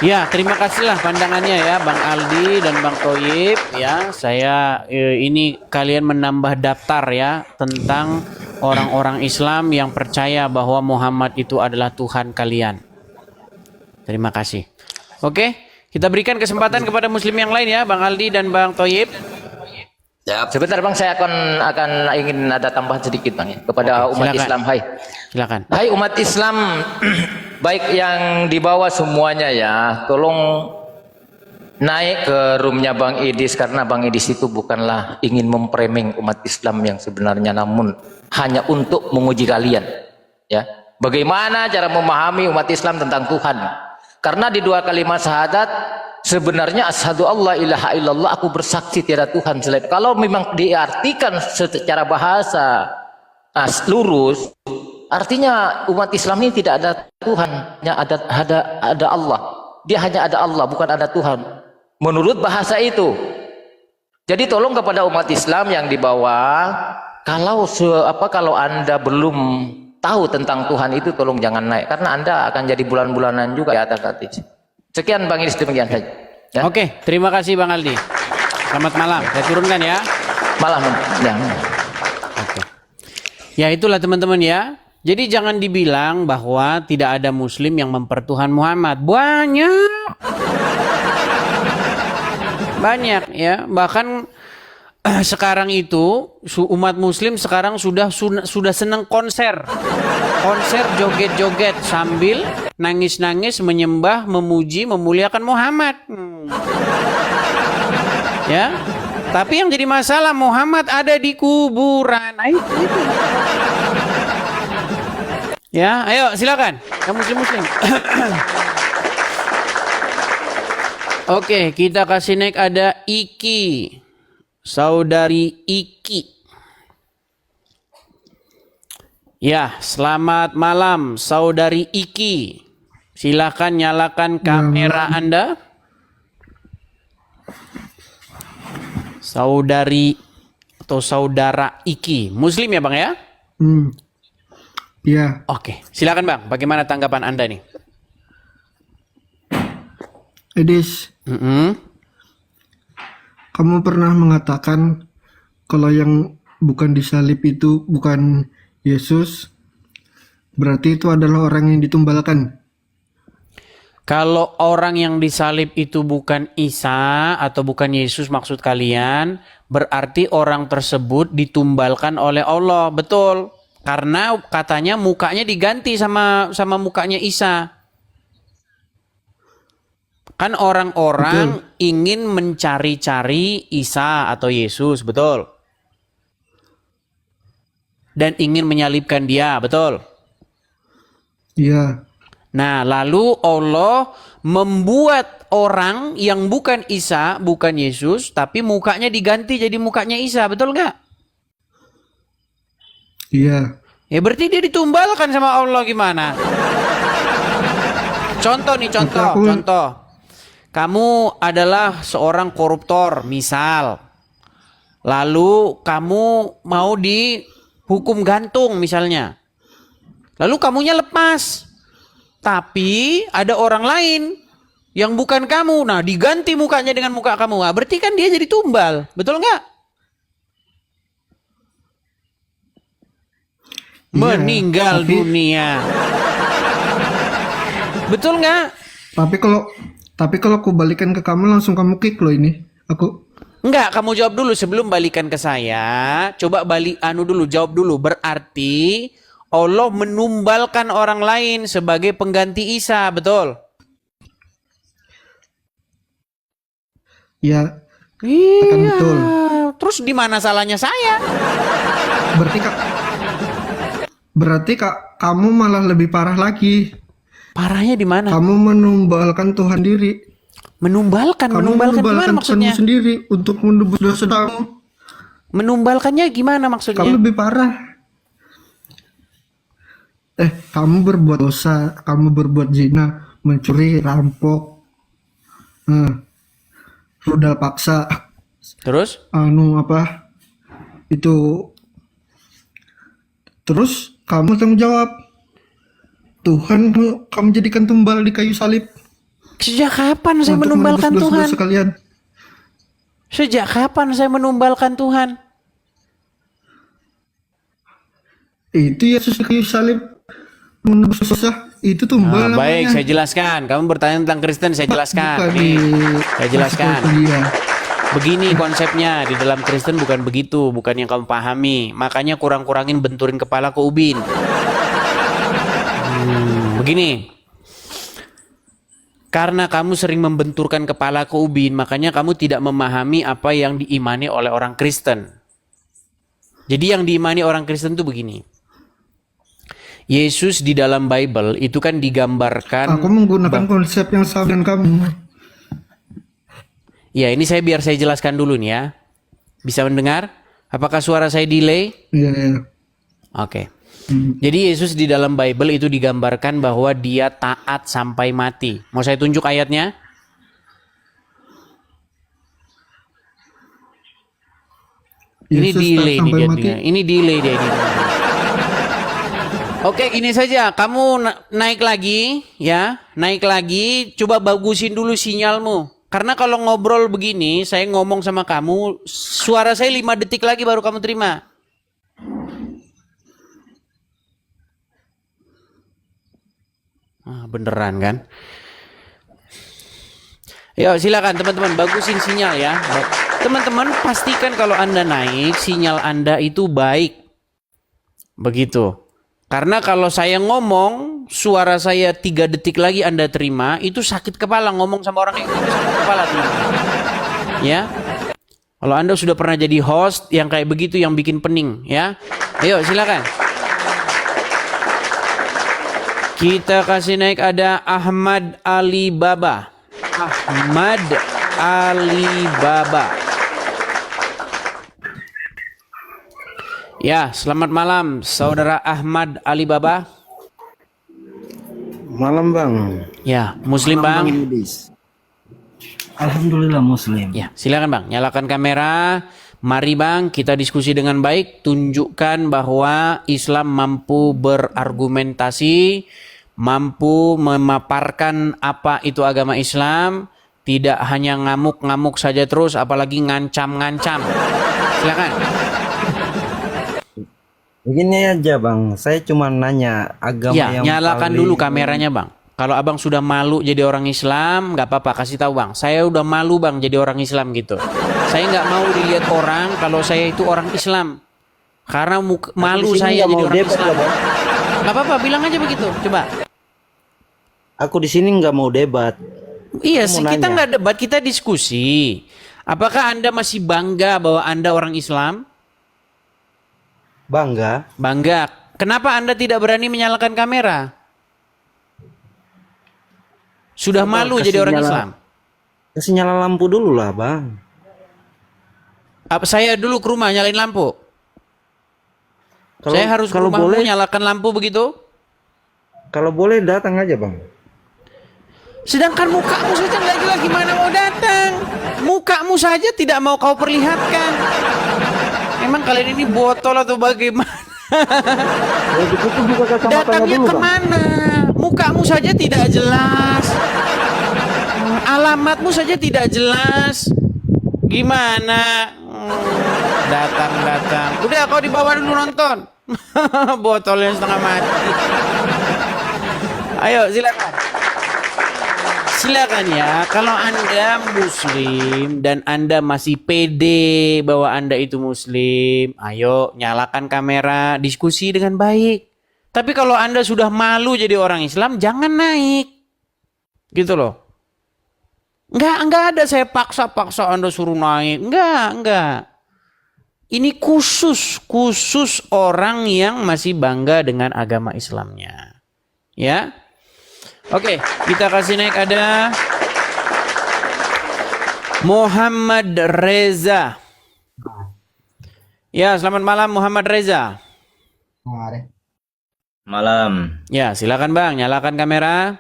Ya, terima kasihlah pandangannya ya Bang Aldi dan Bang Thoyib ya. Saya ini kalian menambah daftar ya tentang orang-orang Islam yang percaya bahwa Muhammad itu adalah Tuhan kalian. Terima kasih. Oke, Kita berikan kesempatan kepada muslim yang lain ya, Bang Aldi dan Bang Thoyib. Sebentar Bang, saya akan ingin ada tambahan sedikit Bang ya, kepada umat silakan. Islam. Silakan. Hai umat Islam, baik yang di bawah semuanya ya, tolong naik ke roomnya Bang Idis, karena Bang Idis itu bukanlah ingin memframing umat Islam yang sebenarnya, namun hanya untuk menguji kalian ya, bagaimana cara memahami umat Islam tentang Tuhan. Karena di dua kalimat syahadat sebenarnya asyhadu alla ilaha illallah, aku bersaksi tiada Tuhan selain. Kalau memang diartikan secara bahasa lurus, artinya umat Islam ini tidak ada Tuhan, hanya ada Allah. Dia hanya ada Allah, bukan ada Tuhan. Menurut bahasa itu. Jadi tolong kepada umat Islam yang di bawah, kalau Anda belum tahu tentang Tuhan itu, tolong jangan naik, karena Anda akan jadi bulan-bulanan juga di atas hati. Sekian Bang Idis, demikian saja. Ya? Oke, terima kasih Bang Aldi. Selamat malam. Saya turunkan ya. Malam. Ya. Oke. Ya itulah teman-teman ya. Jadi jangan dibilang bahwa tidak ada muslim yang mempertuhan Muhammad. Banyak. Banyak ya. Bahkan sekarang itu umat muslim sekarang sudah senang konser joget-joget sambil nangis-nangis menyembah, memuji, memuliakan Muhammad. Ya, tapi yang jadi masalah Muhammad ada di kuburan. Ayo, itu. Ya, ayo silakan yang muslim. Oke, kita kasih naik, ada Iki. Saudari Iki. Ya, selamat malam Saudari Iki. Silakan nyalakan kamera Anda. Saudari atau saudara Iki. Muslim ya Bang ya? Ya. Oke, silakan Bang. Bagaimana tanggapan Anda nih? Edis. Kamu pernah mengatakan kalau yang bukan disalib itu bukan Yesus, berarti itu adalah orang yang ditumbalkan. Kalau orang yang disalib itu bukan Isa atau bukan Yesus maksud kalian, berarti orang tersebut ditumbalkan oleh Allah. Betul. Karena katanya mukanya diganti sama mukanya Isa. Kan orang-orang ingin mencari-cari Isa atau Yesus, betul? Dan ingin menyalibkan dia, betul? Iya. Nah, lalu Allah membuat orang yang bukan Isa, bukan Yesus, tapi mukanya diganti jadi mukanya Isa, betul nggak? Iya. Ya berarti dia ditumbalkan sama Allah gimana? Contoh nih, contoh. Kamu adalah seorang koruptor, misal. Lalu kamu mau dihukum gantung misalnya. Lalu kamunya lepas. Tapi ada orang lain yang bukan kamu. Nah, diganti mukanya dengan muka kamu. Nah, berarti kan dia jadi tumbal. Betul nggak? Iya, meninggal dunia. Betul nggak? Tapi kalau aku balikan ke kamu langsung kamu kick loh ini. Enggak, kamu jawab dulu sebelum balikan ke saya. Coba jawab dulu. Berarti Allah menumbalkan orang lain sebagai pengganti Isa, betul? Ya. Iya. Akan betul. Terus di mana salahnya saya? Berarti kamu malah lebih parah lagi. Parahnya di mana? Kamu menumbalkan Tuhan diri. Menumbalkan gimana maksudnya? Tuhanmu sendiri untuk menebus dosa kamu. Menumbalkannya gimana maksudnya? Kamu lebih parah. Kamu berbuat dosa, kamu berbuat zina, mencuri, rampok, rudal paksa. Terus? Terus kamu tanggung jawab. Tuhan kamu jadikan tumbal di kayu salib. Sejak kapan saya menumbalkan Tuhan? Sekalian. Sejak kapan saya menumbalkan Tuhan? Itu Yesus di kayu salib menebus dosa. itu tumbal Baik, namanya. saya jelaskan. Kamu bertanya tentang Kristen, saya jelaskan. Bukan Nih, di saya jelaskan. kuliah. Begini konsepnya, di dalam Kristen bukan begitu, bukan yang kamu pahami. Makanya kurang-kurangin benturin kepala ke ubin. Begini. Karena kamu sering membenturkan kepala ke ubin, makanya kamu tidak memahami apa yang diimani oleh orang Kristen. Jadi yang diimani orang Kristen itu begini. Yesus di dalam Bible itu kan digambarkan. Aku menggunakan konsep yang sama dengan kamu. Ya, ini biar saya jelaskan dulu nih ya. Bisa mendengar? Apakah suara saya delay? Iya, iya. Oke. Jadi Yesus di dalam Bible itu digambarkan bahwa dia taat sampai mati. Mau saya tunjuk ayatnya? Ini Yesus delay taat nih sampai dia. mati. Ini delay dia ini. Oke, gini saja. Kamu naik lagi ya. Naik lagi, coba bagusin dulu sinyalmu. Karena kalau ngobrol begini, saya ngomong sama kamu, suara saya 5 detik lagi baru kamu terima. Beneran kan? Yuk silakan teman-teman, bagusin sinyal ya. Teman-teman pastikan kalau Anda naik, sinyal Anda itu baik. Begitu. Karena kalau saya ngomong, suara saya 3 detik lagi Anda terima, itu sakit kepala ngomong sama orang itu sakit kepala teman-teman. Ya. Kalau Anda sudah pernah jadi host yang kayak begitu yang bikin pening ya. Ayo silakan. Kita kasih naik ada Ahmad Alibaba. Ahmad Alibaba. Ya, selamat malam saudara Ahmad Alibaba. Malam Bang. Ya, Muslim Bang. Alhamdulillah Muslim. Ya, silakan Bang, nyalakan kamera. Mari Bang, kita diskusi dengan baik, tunjukkan bahwa Islam mampu berargumentasi, mampu memaparkan apa itu agama Islam, tidak hanya ngamuk-ngamuk saja terus, apalagi ngancam-ngancam. Silakan. Begini aja Bang, saya cuma nanya agama Ya, yang nyalakan paling... dulu kameranya Bang. Kalau Abang sudah malu jadi orang Islam, nggak apa-apa, kasih tahu Bang. Saya udah malu Bang jadi orang Islam gitu. Saya nggak mau dilihat orang kalau saya itu orang Islam. Karena malu saya jadi orang Islam. Nggak apa-apa, bilang aja begitu. Coba. Aku di sini nggak mau debat. Iya, Aku mau kita nanya. nggak debat, kita diskusi. Apakah Anda masih bangga bahwa Anda orang Islam? Bangga. Bangga. Kenapa Anda tidak berani menyalakan kamera? Sudah malu jadi orang Islam. Kasih nyala lampu dulu lah Bang. Saya dulu ke rumah nyalain lampu. Saya harus ke kalau rumahmu boleh, nyalakan lampu begitu? kalau boleh datang aja Bang. Sedangkan mukamu saja nggak jelas, gimana mau datang? Mukamu saja tidak mau kau perlihatkan. Emang kalian ini botol atau bagaimana? Datangnya kemana? Mukamu saja tidak jelas. Alamatmu saja tidak jelas. Gimana? Datang. Udah kau dibawa dulu nonton. Botolnya setengah mati. Ayo silakan. Silakan ya, kalau Anda Muslim dan Anda masih pede bahwa Anda itu Muslim, ayo nyalakan kamera, diskusi dengan baik. Tapi kalau Anda sudah malu jadi orang Islam, jangan naik. Gitu loh. Enggak ada saya paksa Anda suruh naik. Enggak. Ini khusus orang yang masih bangga dengan agama Islamnya. Ya. Oke, kita kasih naik ada Muhammad Reza. Ya, selamat malam Muhammad Reza. Malam. Ya, silakan Bang, nyalakan kamera.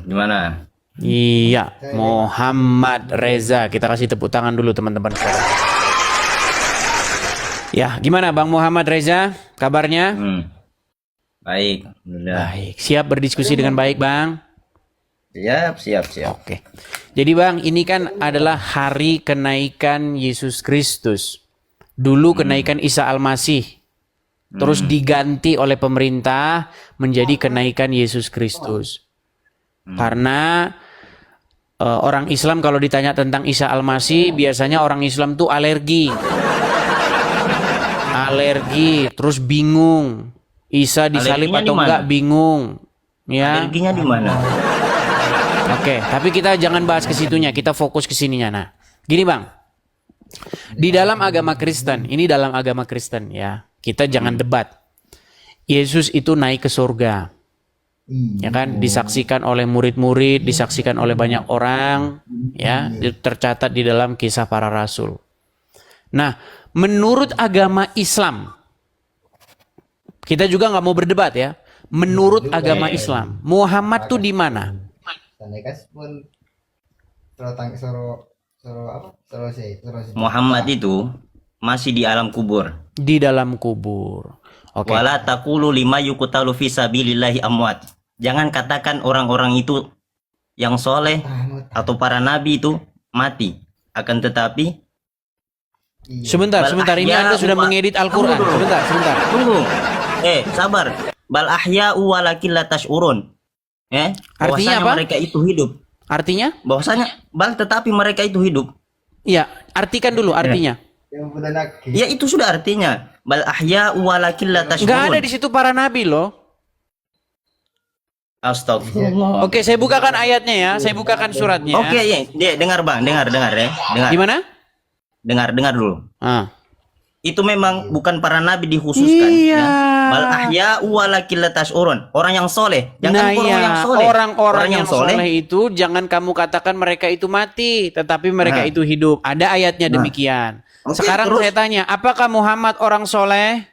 Gimana? Iya, Muhammad Reza. Kita kasih tepuk tangan dulu teman-teman. Ya, gimana Bang Muhammad Reza? Kabarnya? Baik, alhamdulillah. Baik, siap berdiskusi dengan baik Bang? Siap. Oke. Jadi Bang, ini kan adalah hari kenaikan Yesus Kristus. Dulu kenaikan Isa Al-Masih. terus diganti oleh pemerintah menjadi kenaikan Yesus Kristus. Karena orang Islam kalau ditanya tentang Isa Al-Masih, biasanya orang Islam tuh alergi, terus bingung. Isa disalib Alerginya atau di mana? enggak, bingung. Ya. Alerginya di mana? Oke, tapi kita jangan bahas ke situnya, kita fokus ke sininya. Nah, gini Bang. Di dalam agama Kristen, ini dalam agama Kristen ya, kita jangan debat. Yesus itu naik ke surga. Ya kan, disaksikan oleh murid-murid, disaksikan oleh banyak orang, ya, tercatat di dalam Kisah Para Rasul. Nah, menurut agama Islam, kita juga nggak mau berdebat ya. Menurut agama Islam, Muhammad tuh di mana? Muhammad itu masih di alam kubur. Di dalam kubur. Oke. Wala taqulu lima yuqtalu fi sabilillahi amwat. Jangan katakan orang-orang itu yang soleh atau para nabi itu mati. Akan tetapi Sebentar, ini Anda sudah mengedit Al-Quran. Sebentar. Tunggu. Sabar. Bal ahya'u walakin la tash'urun. Artinya Bahwasanya apa? mereka itu hidup. Artinya? Bahwasanya tetapi mereka itu hidup. Iya, artikan dulu artinya. Ya itu sudah artinya. Bal ahya'u walakin la tash'urun. Nggak ada di situ para nabi loh. Astagfirullah. Oke, saya bukakan ayatnya ya. Saya bukakan suratnya. Oke, ya. Dengar Bang, dengar ya. Dengar. Gimana? Dengar dulu. Itu memang bukan para nabi dikhususkan. Iya. Ya. Bal ahya'u walakin la tash'urun. Orang yang soleh. Nah yang soleh. Orang-orang yang soleh itu jangan kamu katakan mereka itu mati, tetapi mereka itu hidup. Ada ayatnya demikian. Oke, sekarang terus? saya tanya, apakah Muhammad orang soleh?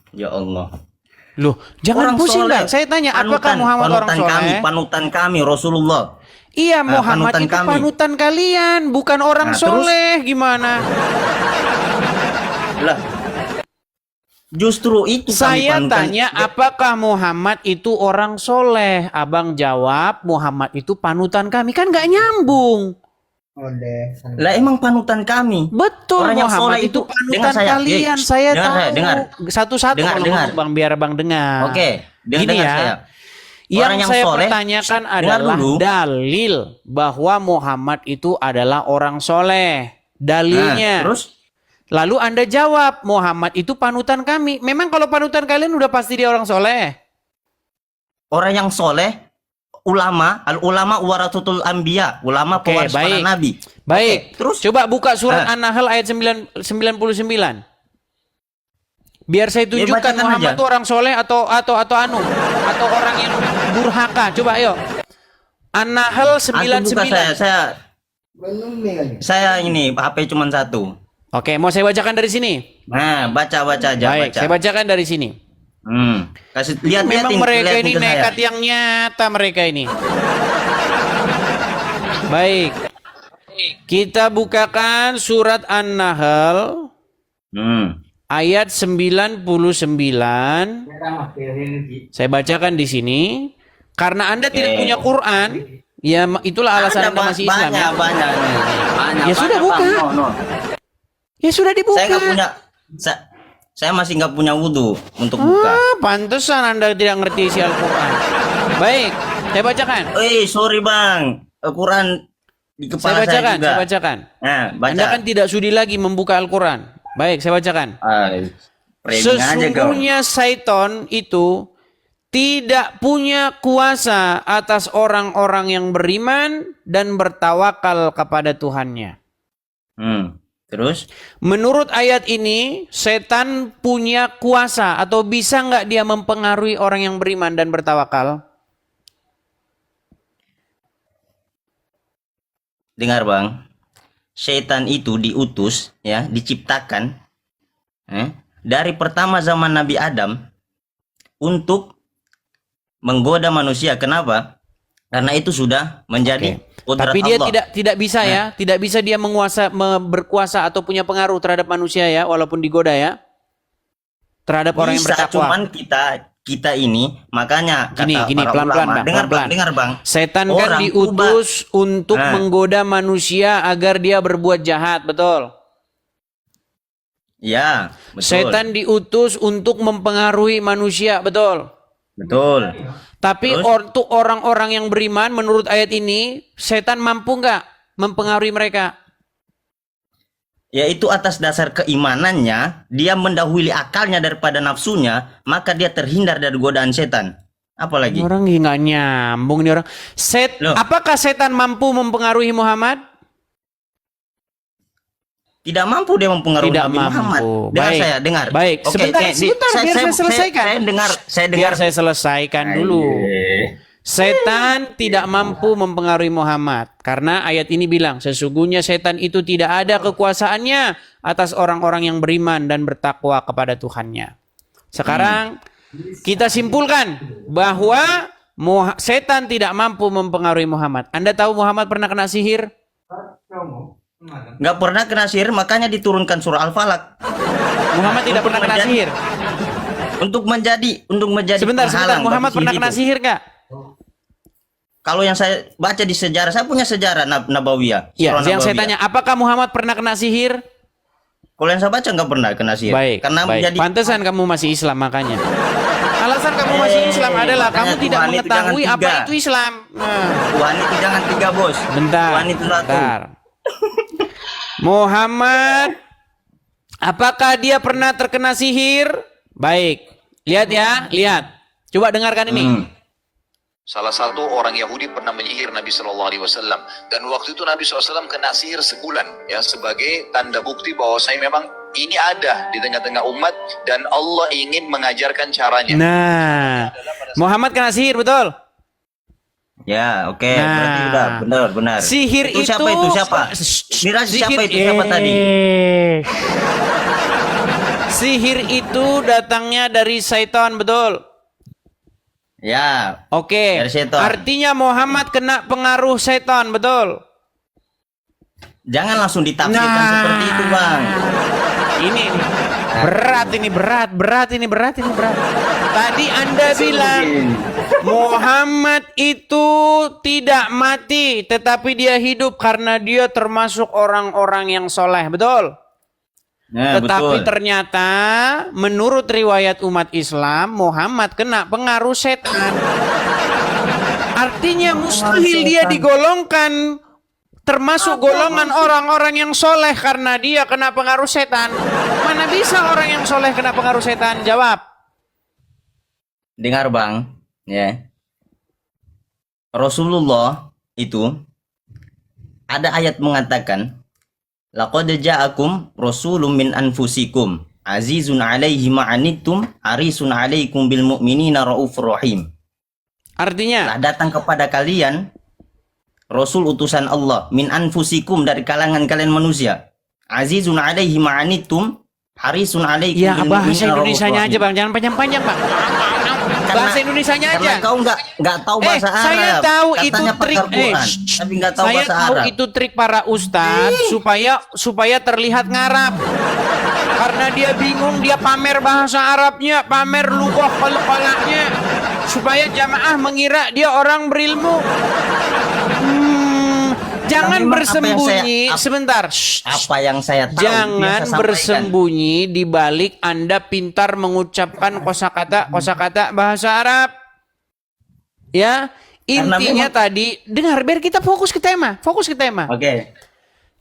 Ya Allah. Loh, jangan Orang pusing soleh. Bang. Saya tanya, apakah Muhammad orang soleh? Panutan kami Rasulullah. Iya, Muhammad panutan itu kami. panutan kalian, bukan orang soleh. Gimana? Lah, justru itu Saya kami tanya, apakah Muhammad itu orang soleh? Abang jawab, Muhammad itu panutan kami. Kan nggak nyambung. Lah emang panutan kami. Betul, Orang yang Muhammad soleh itu itu- panutan dengar saya. kalian. Ye, Saya dengar tahu. saya, dengar. Satu-satu Dengar, kalau dengar. ngomong, Bang, biar Bang dengar. Oke, Gini dengar ya. saya. Yang Orang yang saya soleh, pertanyakan dengar adalah dulu. dalil bahwa Muhammad itu adalah orang soleh. Dalilnya. Terus? Lalu Anda jawab, Muhammad itu panutan kami. Memang kalau panutan kalian udah pasti dia orang soleh. Orang yang soleh, ulama, al-ulama warasatul anbiya, ulama Oke, pewaris para baik. nabi. Baik, terus? coba buka surat An-Nahl ayat 99. Biar saya tunjukkan bacakan Muhammad aja. itu orang soleh atau orang yang durhaka. Coba ayo. An-Nahl Antum buka 99. saya ini HP cuma satu. Oke, mau saya bacakan dari sini. Nah, baca aja. Baik, baca. saya bacakan dari sini. Kasih lihat Memang mereka ini ke saya. nekat yang nyata mereka ini. Baik. Kita bukakan surat An-Nahl ayat 99. Saya bacakan di sini. Karena Anda tidak punya Quran, ya itulah alasan Anda masih Islam. Banyak. Ya sudah, buka. Ya sudah dibuka. Saya nggak punya. Saya masih nggak punya wudhu untuk buka. Pantesan Anda tidak ngerti isi Al-Quran. Baik, saya bacakan. Sorry Bang. Al-Quran di kepala saya juga. Saya bacakan. Nah, baca. Anda kan tidak sudi lagi membuka Al-Quran. Baik, saya bacakan. Sesungguhnya Syaitan itu tidak punya kuasa atas orang-orang yang beriman dan bertawakal kepada Tuhannya. Terus? Menurut ayat ini, setan punya kuasa atau bisa nggak dia mempengaruhi orang yang beriman dan bertawakal? Dengar Bang, setan itu diutus, ya, diciptakan dari pertama zaman Nabi Adam untuk menggoda manusia. Kenapa? Karena itu sudah menjadi kodrat Tapi dia Allah. tidak bisa ya, tidak bisa dia berkuasa atau punya pengaruh terhadap manusia ya, walaupun digoda ya, terhadap orang yang Bisa, bertakwa. cuman kita ini makanya Gini, kata para pelan-pelan, ulama, Bang, dengar pelan-pelan. Dengar Bang. Setan kan Orang diutus untuk menggoda manusia agar dia berbuat jahat, betul? Ya, betul. Setan diutus untuk mempengaruhi manusia, betul. Betul. Tapi Terus? untuk orang-orang yang beriman, menurut ayat ini, setan mampu nggak mempengaruhi mereka? Yaitu atas dasar keimanannya, dia mendahului akalnya daripada nafsunya, maka dia terhindar dari godaan setan. Apalagi? Orang nggak nyambung nih orang. Loh. Apakah setan mampu mempengaruhi Muhammad? Tidak mampu dia mempengaruhi Tidak Nabi Muhammad. mampu. Dengar Baik. saya, dengar. Baik, Oke, sebentar, biar saya selesaikan. Saya dengar. Biar saya selesaikan dulu. Setan tidak mampu mempengaruhi Muhammad. Karena ayat ini bilang, sesungguhnya setan itu tidak ada kekuasaannya atas orang-orang yang beriman dan bertakwa kepada Tuhannya. Sekarang kita simpulkan bahwa setan tidak mampu mempengaruhi Muhammad. Anda tahu Muhammad pernah kena sihir? Nggak pernah kena sihir, makanya diturunkan surah Al-Falaq. Muhammad tidak pernah kena sihir. Untuk menjadi Sebentar, penghalang Muhammad bagi pernah sihir kena itu. sihir nggak? Kalau yang saya baca di sejarah, saya punya sejarah Nabawiyah. Ya, surah yang saya Nabawiyah. tanya, apakah Muhammad pernah kena sihir? Kalau yang saya baca nggak pernah kena sihir. Baik, Karena baik. menjadi Pantesan kamu masih Islam makanya. Alasan kamu masih Islam adalah makanya kamu tidak Tuhan itu mengetahui jangan apa tiga. itu Islam. Nah, Tuhan itu jangan tiga, bos. bentar, Tuhan itu satu. bentar. Muhammad, apakah dia pernah terkena sihir? Baik, lihat ya, lihat. Coba dengarkan ini. Salah satu orang Yahudi pernah menyihir Nabi Shallallahu Alaihi Wasallam, dan waktu itu Nabi SAW kena sihir sebulan, ya, sebagai tanda bukti bahwa saya memang ini ada di tengah-tengah umat dan Allah ingin mengajarkan caranya. Nah, Muhammad kena sihir, betul? Ya, oke. Nah. Berarti udah benar. Sihir itu siapa itu? Siapa? Miraj, siapa itu? Siapa tadi? Sihir itu datangnya dari syaitan, betul? Ya. Oke. Dari syaitan. Artinya Muhammad kena pengaruh setan, betul? Jangan langsung ditafsirkan Nah. seperti itu, Bang. Ini berat. Tadi Anda bilang Muhammad itu tidak mati, tetapi dia hidup karena dia termasuk orang-orang yang soleh, betul? Nah, Tetapi betul. ternyata menurut riwayat umat Islam, Muhammad kena pengaruh setan. Artinya mustahil dia digolongkan termasuk golongan orang-orang yang soleh karena dia kena pengaruh setan. Mana bisa orang yang soleh kena pengaruh setan? Jawab. Dengar, Bang, ya. Rasulullah itu ada ayat mengatakan, laqad ja'akum rasulun min anfusikum azizun 'alaihi ma 'anittum harisun 'alaikum bil mu'minina raufur rahim. Artinya Telah datang kepada kalian Rasul utusan Allah min anfusikum, dari kalangan kalian manusia. Azizun 'alaihi ma 'anittum harisun 'alaikum ya bil bahasa mu'minina raufur Indonesianya rahim. aja, Bang, jangan panjang-panjang, Bang. Bahasa Indonesianya aja. Karena kau nggak tahu bahasa Arab. Saya tahu itu Katanya trik. pakar Quran, tapi nggak tahu Saya bahasa tahu Arab. itu trik para ustadz supaya terlihat ngarap. Karena dia bingung, dia pamer bahasa Arabnya, pamer lugah qalqalahnya, supaya jamaah mengira dia orang berilmu. Jangan memang bersembunyi. Sebentar. Apa yang saya tahu, Jangan itu yang saya sampaikan. bersembunyi di balik Anda pintar mengucapkan kosakata bahasa Arab. Ya, intinya tadi dengar, biar kita fokus ke tema. Oke.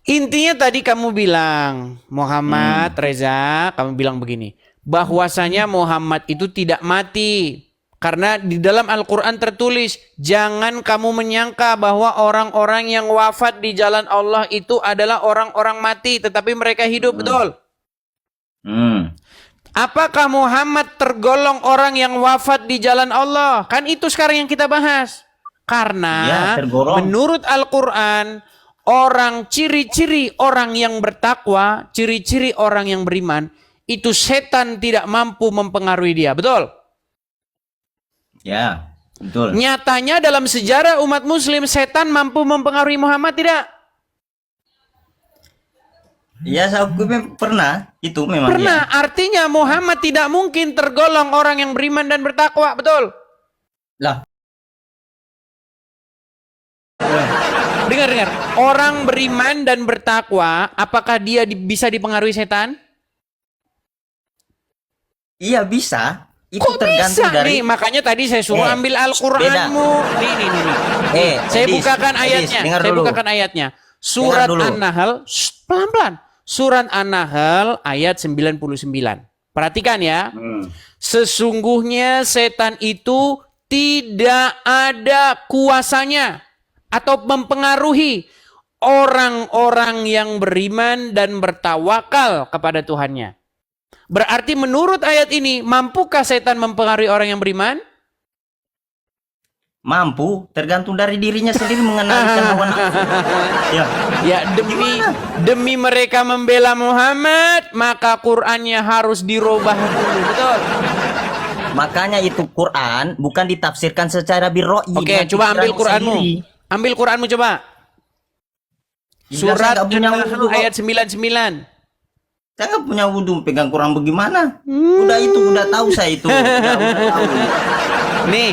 Intinya tadi kamu bilang, Muhammad Reza, kamu bilang begini, bahwasanya Muhammad itu tidak mati. Karena di dalam Al-Quran tertulis, jangan kamu menyangka bahwa orang-orang yang wafat di jalan Allah itu adalah orang-orang mati, tetapi mereka hidup, betul? Apakah Muhammad tergolong orang yang wafat di jalan Allah? Kan itu sekarang yang kita bahas. Karena menurut Al-Quran, ciri-ciri orang yang bertakwa, ciri-ciri orang yang beriman, itu setan tidak mampu mempengaruhi dia, betul? Ya, betul. Nyatanya dalam sejarah umat muslim, setan mampu mempengaruhi Muhammad tidak? Ya, saya pernah. Itu memang pernah. ya. Artinya Muhammad tidak mungkin tergolong orang yang beriman dan bertakwa, betul? Lah. Dengar. Orang beriman dan bertakwa, apakah dia bisa dipengaruhi setan? Iya bisa. Itu Kok tergantung bisa dari nih? Makanya tadi saya suruh ambil Al-Qur'anmu. Nih. Saya bukakan ayatnya. Saya bukakan ayatnya. Surat An-Nahl, pelan-pelan. Surat An-Nahl ayat 99. Perhatikan ya. Sesungguhnya setan itu tidak ada kuasanya atau mempengaruhi orang-orang yang beriman dan bertawakal kepada Tuhannya. Berarti menurut ayat ini, mampukah setan mempengaruhi orang yang beriman? Mampu, tergantung dari dirinya sendiri mengenalikan hawa nafsu. Ya, demi mereka membela Muhammad, maka Qur'annya harus dirubah dulu, betul? Makanya itu Quran bukan ditafsirkan secara birro'i. Oke, coba ambil Qur'anmu. Ambil Qur'anmu coba. Surat An-Nahl ayat 99. Saya nggak punya wudhu, pegang Quran bagaimana? Udah tahu saya itu. Udah tahu. Nih,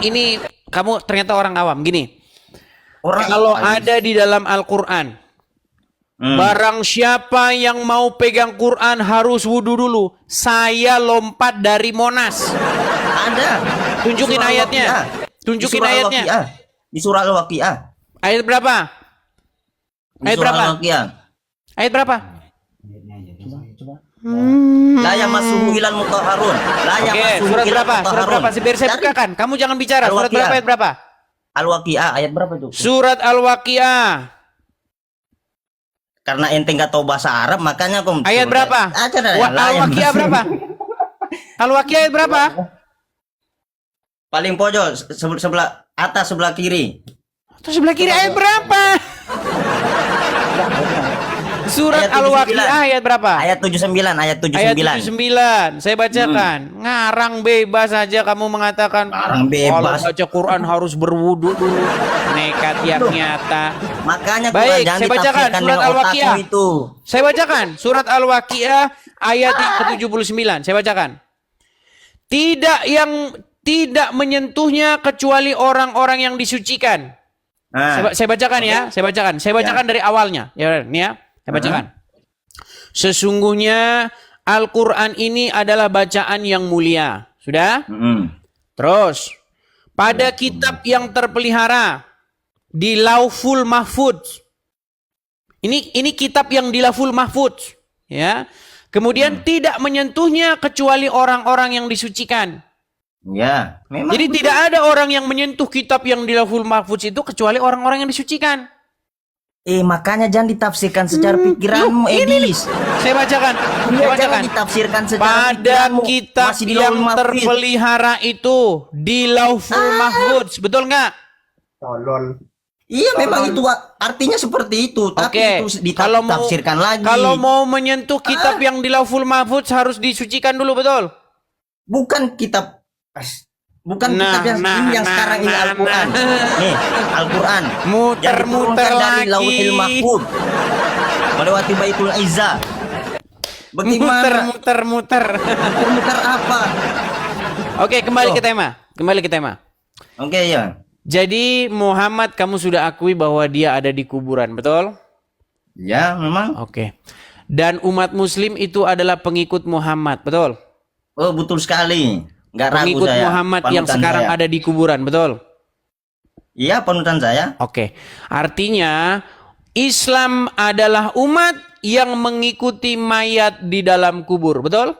ini kamu ternyata orang awam gini. Kalau ada di dalam Al-Qur'an, barang siapa yang mau pegang Quran harus wudhu dulu. Saya lompat dari Monas. Ada. Tunjukin ayatnya. Tunjukin ayatnya. Di surah Al-Waqiah. Ayat berapa? Ayat berapa? Ayat berapa? La yamassuhu ilal mutahharun. Oke, surat berapa? Surat berapa? Biar saya bukakan. Kamu jangan bicara. Surat berapa? Ayat berapa? Al-Waqiah ayat berapa itu? Surat Al-Waqiah. Karena ente nggak tahu bahasa Arab makanya kamu. Ayat berapa? Al-Waqiah berapa? Al-Waqiah ayat berapa? Paling pojok sebelah atas sebelah kiri. Atas sebelah kiri ayat berapa? Surat Al-Waqiah ayat berapa? Ayat 79, ayat 79. Ayat 79. Saya bacakan. Ngarang bebas saja kamu mengatakan. Ngarang bebas. Kalau baca Quran harus berwudu dulu. Nekat yang nyata. Makanya baik, saya bacakan surat Al-Waqiah. Saya bacakan surat Al-Waqiah ayat yang ke-79. Saya bacakan. Tidak menyentuhnya kecuali orang-orang yang disucikan. Saya bacakan ya. Saya bacakan dari awalnya. Ya, nih ya. Saya bacakan. Sesungguhnya Al-Quran ini adalah bacaan yang mulia. Sudah? Terus. Pada kitab yang terpelihara di Lauful Mahfudz. Ini kitab yang di Lauful Mahfudz. Ya. Kemudian tidak menyentuhnya kecuali orang-orang yang disucikan. Ya, memang. Jadi tidak ada orang yang menyentuh kitab yang di Lauful Mahfudz itu kecuali orang-orang yang disucikan. Makanya jangan ditafsirkan secara pikiranmu, Edis. Saya bacakan. Jangan ditafsirkan secara pada kitab yang terpelihara itu di Lauful Mahfudz. Betul nggak? Tolol. Iya, memang itu artinya seperti itu. Tapi itu ditafsirkan lagi. Kalau mau menyentuh kitab yang di Lauful Mahfudz harus disucikan dulu, betul? Bukan kitab. Bukan kitab yang sekarang ini Al-Quran. Nih, Al-Quran. Muter-muter lagi. Dari Lauhil Mahfudz. Melewati Baitul Izzah. Bagaimana? Muter-muter. Muter apa? Oke, kembali ke tema. Oke, ya. Jadi Muhammad kamu sudah akui bahwa dia ada di kuburan, betul? Ya, memang. Oke. Dan umat muslim itu adalah pengikut Muhammad, betul? Oh, betul sekali. Nggak ragu pengikut saya. Muhammad yang sekarang ada di kuburan, betul? Iya, panutan saya. Oke. Artinya Islam adalah umat yang mengikuti mayat di dalam kubur, betul?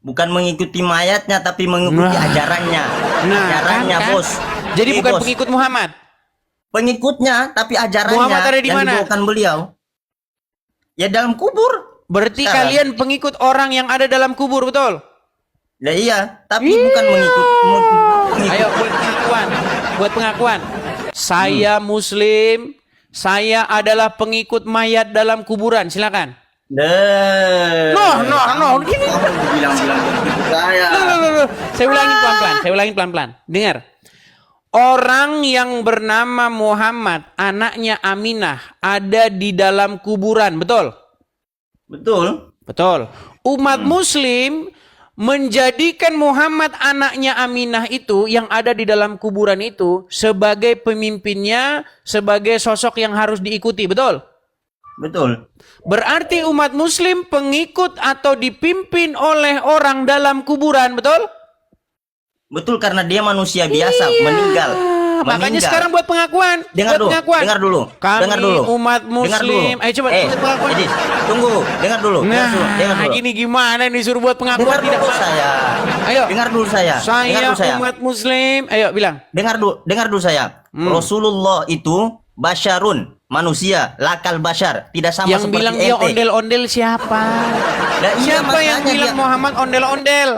Bukan mengikuti mayatnya, tapi mengikuti ajarannya. Ajarannya, kan? Bos. Jadi bukan pengikut Muhammad? Pengikutnya, tapi ajarannya Muhammad ada di mana? Dibawakan beliau. Ya dalam kubur. Berarti kalian pengikut orang yang ada dalam kubur, betul? Ya iya, tapi bukan mengikut. Ayo buat pengakuan. Saya Muslim, saya adalah pengikut mayat dalam kuburan. Silakan. Gini. Bilang-bilang begitu saya. Saya ulangin pelan-pelan. Dengar. Orang yang bernama Muhammad, anaknya Aminah, ada di dalam kuburan, betul? Betul. Umat Muslim menjadikan Muhammad anaknya Aminah itu yang ada di dalam kuburan itu sebagai pemimpinnya, sebagai sosok yang harus diikuti, betul? Betul. Berarti umat muslim pengikut atau dipimpin oleh orang dalam kuburan, betul? Betul, karena dia manusia biasa, meninggal. Makanya sekarang buat pengakuan. Dengar buat dulu, pengakuan. dengar dulu. Kami dengar dulu. umat Dengar dulu. muslim. Ayo coba buat pengakuan. Idris, tunggu, dengar dulu. Nah, dengar dulu. gini gimana nih suruh buat pengakuan Dengar tidak dulu mau. saya. Ayo. Dengar dulu saya. Dengar Saya dulu saya. umat muslim. Ayo bilang. Dengar dulu saya. Rasulullah itu basyarun, manusia, lakal basyar, tidak sama Yang seperti bilang ente. dia ondel-ondel siapa? Lah, iya, Siapa yang makanya bilang dia- Muhammad ondel-ondel?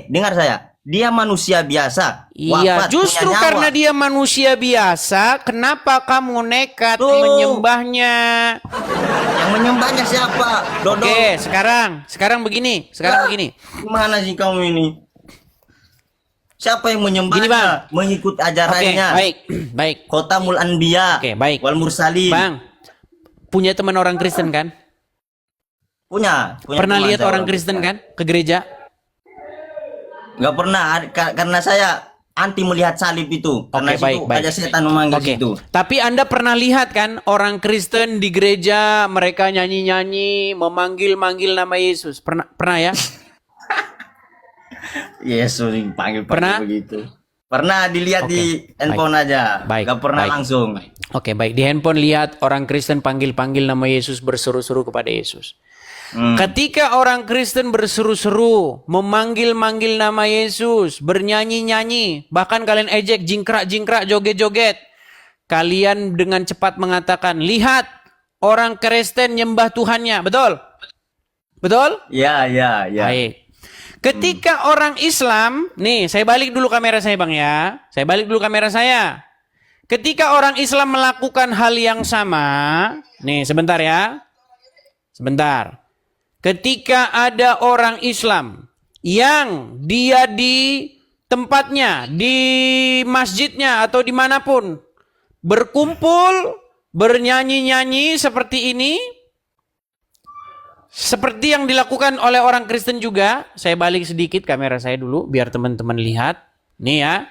Dengar saya. Dia manusia biasa. Iya, wafat, justru punya nyawa. karena dia manusia biasa, kenapa kamu nekat menyembahnya? Yang menyembahnya siapa? Dodo. Oke, sekarang begini, begini. Gimana sih kamu ini? Siapa yang menyembahnya? Gini, Bang. Mengikut Oke, ajarannya. baik. Khotamul Anbiya. Oke, baik. Wal Mursalin. Bang, punya teman orang Kristen kan? Punya Pernah teman lihat saya orang Kristen kan ke gereja? Nggak pernah, karena saya anti melihat salib itu. Karena Oke, situ ada setan memanggil Oke. situ. Tapi Anda pernah lihat kan orang Kristen di gereja mereka nyanyi-nyanyi memanggil-manggil nama Yesus. Pernah ya? Yesus dipanggil Pernah? begitu. Pernah dilihat di handphone aja. Baik. Nggak pernah Baik. langsung. Oke, baik. Di handphone lihat orang Kristen panggil-panggil nama Yesus, berseru-seru kepada Yesus. Ketika orang Kristen berseru-seru, memanggil-manggil nama Yesus, bernyanyi-nyanyi, bahkan kalian ejek, jingkrak-jingkrak, joget-joget, kalian dengan cepat mengatakan, lihat, orang Kristen nyembah Tuhannya. Betul? Betul? Ya. Baik. Ketika orang Islam, nih saya balik dulu kamera saya Bang ya. Saya balik dulu kamera saya. Ketika orang Islam melakukan hal yang sama, nih sebentar ya. Sebentar. Ketika ada orang Islam yang dia di tempatnya, di masjidnya atau dimanapun berkumpul, bernyanyi-nyanyi seperti ini, seperti yang dilakukan oleh orang Kristen juga. Saya balik sedikit kamera saya dulu biar teman-teman lihat. Nih ya.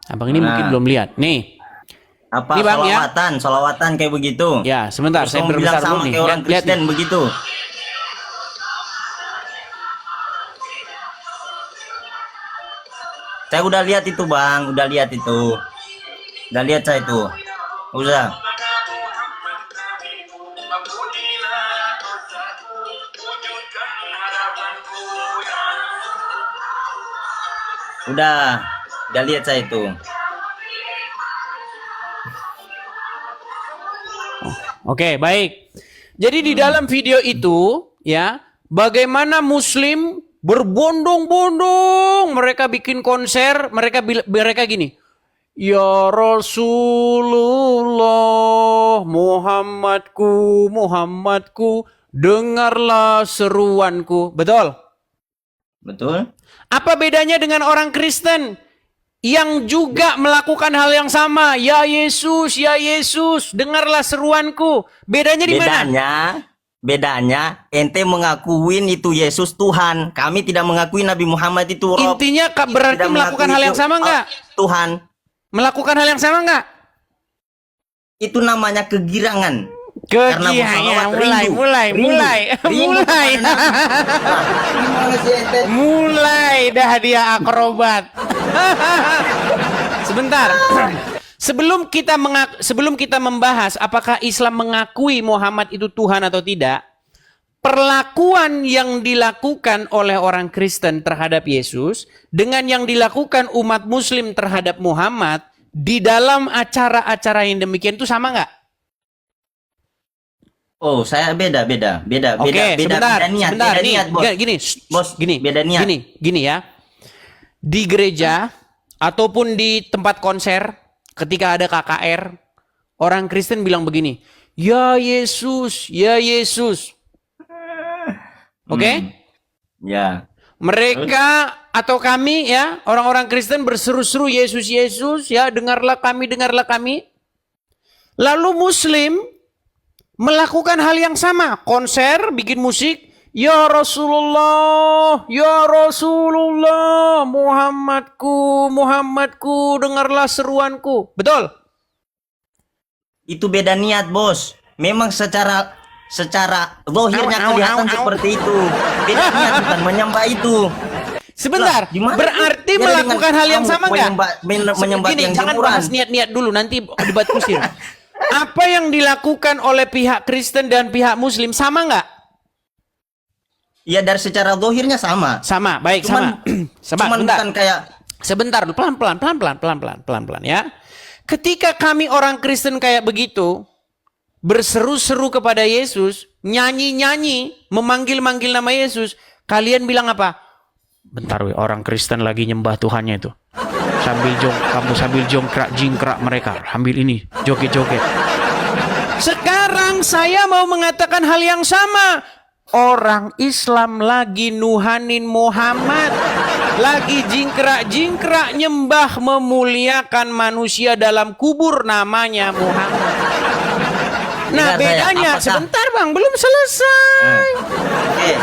Abang ini mungkin belum lihat. Nih. Apa Nih, Bang, ya. solawatan kayak begitu. Ya, sebentar Terus saya kamu bilang berbesar dulu sama nih. kayak orang Lihat Kristen nih. begitu. Saya udah lihat itu Bang, udah lihat itu. Udah lihat saya itu. Udah. Udah lihat saya itu. Oke, baik. Jadi di dalam video itu, ya, bagaimana Muslim berbondong-bondong, mereka bikin konser, mereka gini, ya Rasulullah, Muhammadku, dengarlah seruanku. Betul? Betul. Apa bedanya dengan orang Kristen yang juga melakukan hal yang sama? Ya Yesus, dengarlah seruanku. Bedanya di mana? Bedanya ente mengakuin itu Yesus Tuhan. Kami tidak mengakui Nabi Muhammad itu Rob. Intinya berarti Tidak melakukan mengakui hal itu, yang sama enggak? Tuhan. Melakukan hal yang sama enggak? Itu namanya kegirangan. Karena Kegirangan, bersolawat mulai dah dia akrobat. Sebentar. Sebelum kita membahas apakah Islam mengakui Muhammad itu Tuhan atau tidak, perlakuan yang dilakukan oleh orang Kristen terhadap Yesus dengan yang dilakukan umat Muslim terhadap Muhammad di dalam acara-acara yang demikian itu sama nggak? Oh, saya beda Sebentar, niat, bos. Beda niat. Gini ya. Di gereja ataupun di tempat konser ketika ada KKR, orang Kristen bilang begini, "Ya Yesus." Oke? Ya. Mereka atau kami ya, orang-orang Kristen berseru-seru Yesus, ya, dengarlah kami. Lalu Muslim melakukan hal yang sama, konser, bikin musik, ya Rasulullah, Muhammadku, dengarlah seruanku. Betul? Itu beda niat, Bos. Memang secara zahirnya kelihatan seperti itu. Beda niat, bukan menyembah itu. Sebentar, Lah, gimana berarti sih? Ya, melakukan dengan hal yang kamu sama nggak? menyembah Gini, yang jangan jemuran. bahas niat-niat dulu, nanti debat kusir. Apa yang dilakukan oleh pihak Kristen dan pihak Muslim sama nggak? Ya dari secara zahirnya sama. Sama, baik, Cuman- sama. Cuman bentar. bukan kayak Sebentar, pelan-pelan ya. Ketika kami orang Kristen kayak begitu, berseru-seru kepada Yesus, nyanyi-nyanyi, memanggil-manggil nama Yesus, kalian bilang apa? Bentar, orang Kristen lagi nyembah Tuhannya itu. Sambil jongkrak-jingkrak mereka, sambil ini, joget-joget. Sekarang saya mau mengatakan hal yang sama. Orang Islam lagi nuhanin Muhammad, lagi jingkrak-jingkrak nyembah memuliakan manusia dalam kubur namanya Muhammad. Nah, Dengar saya, bedanya apakah- sebentar Bang, belum selesai. Oke, ya.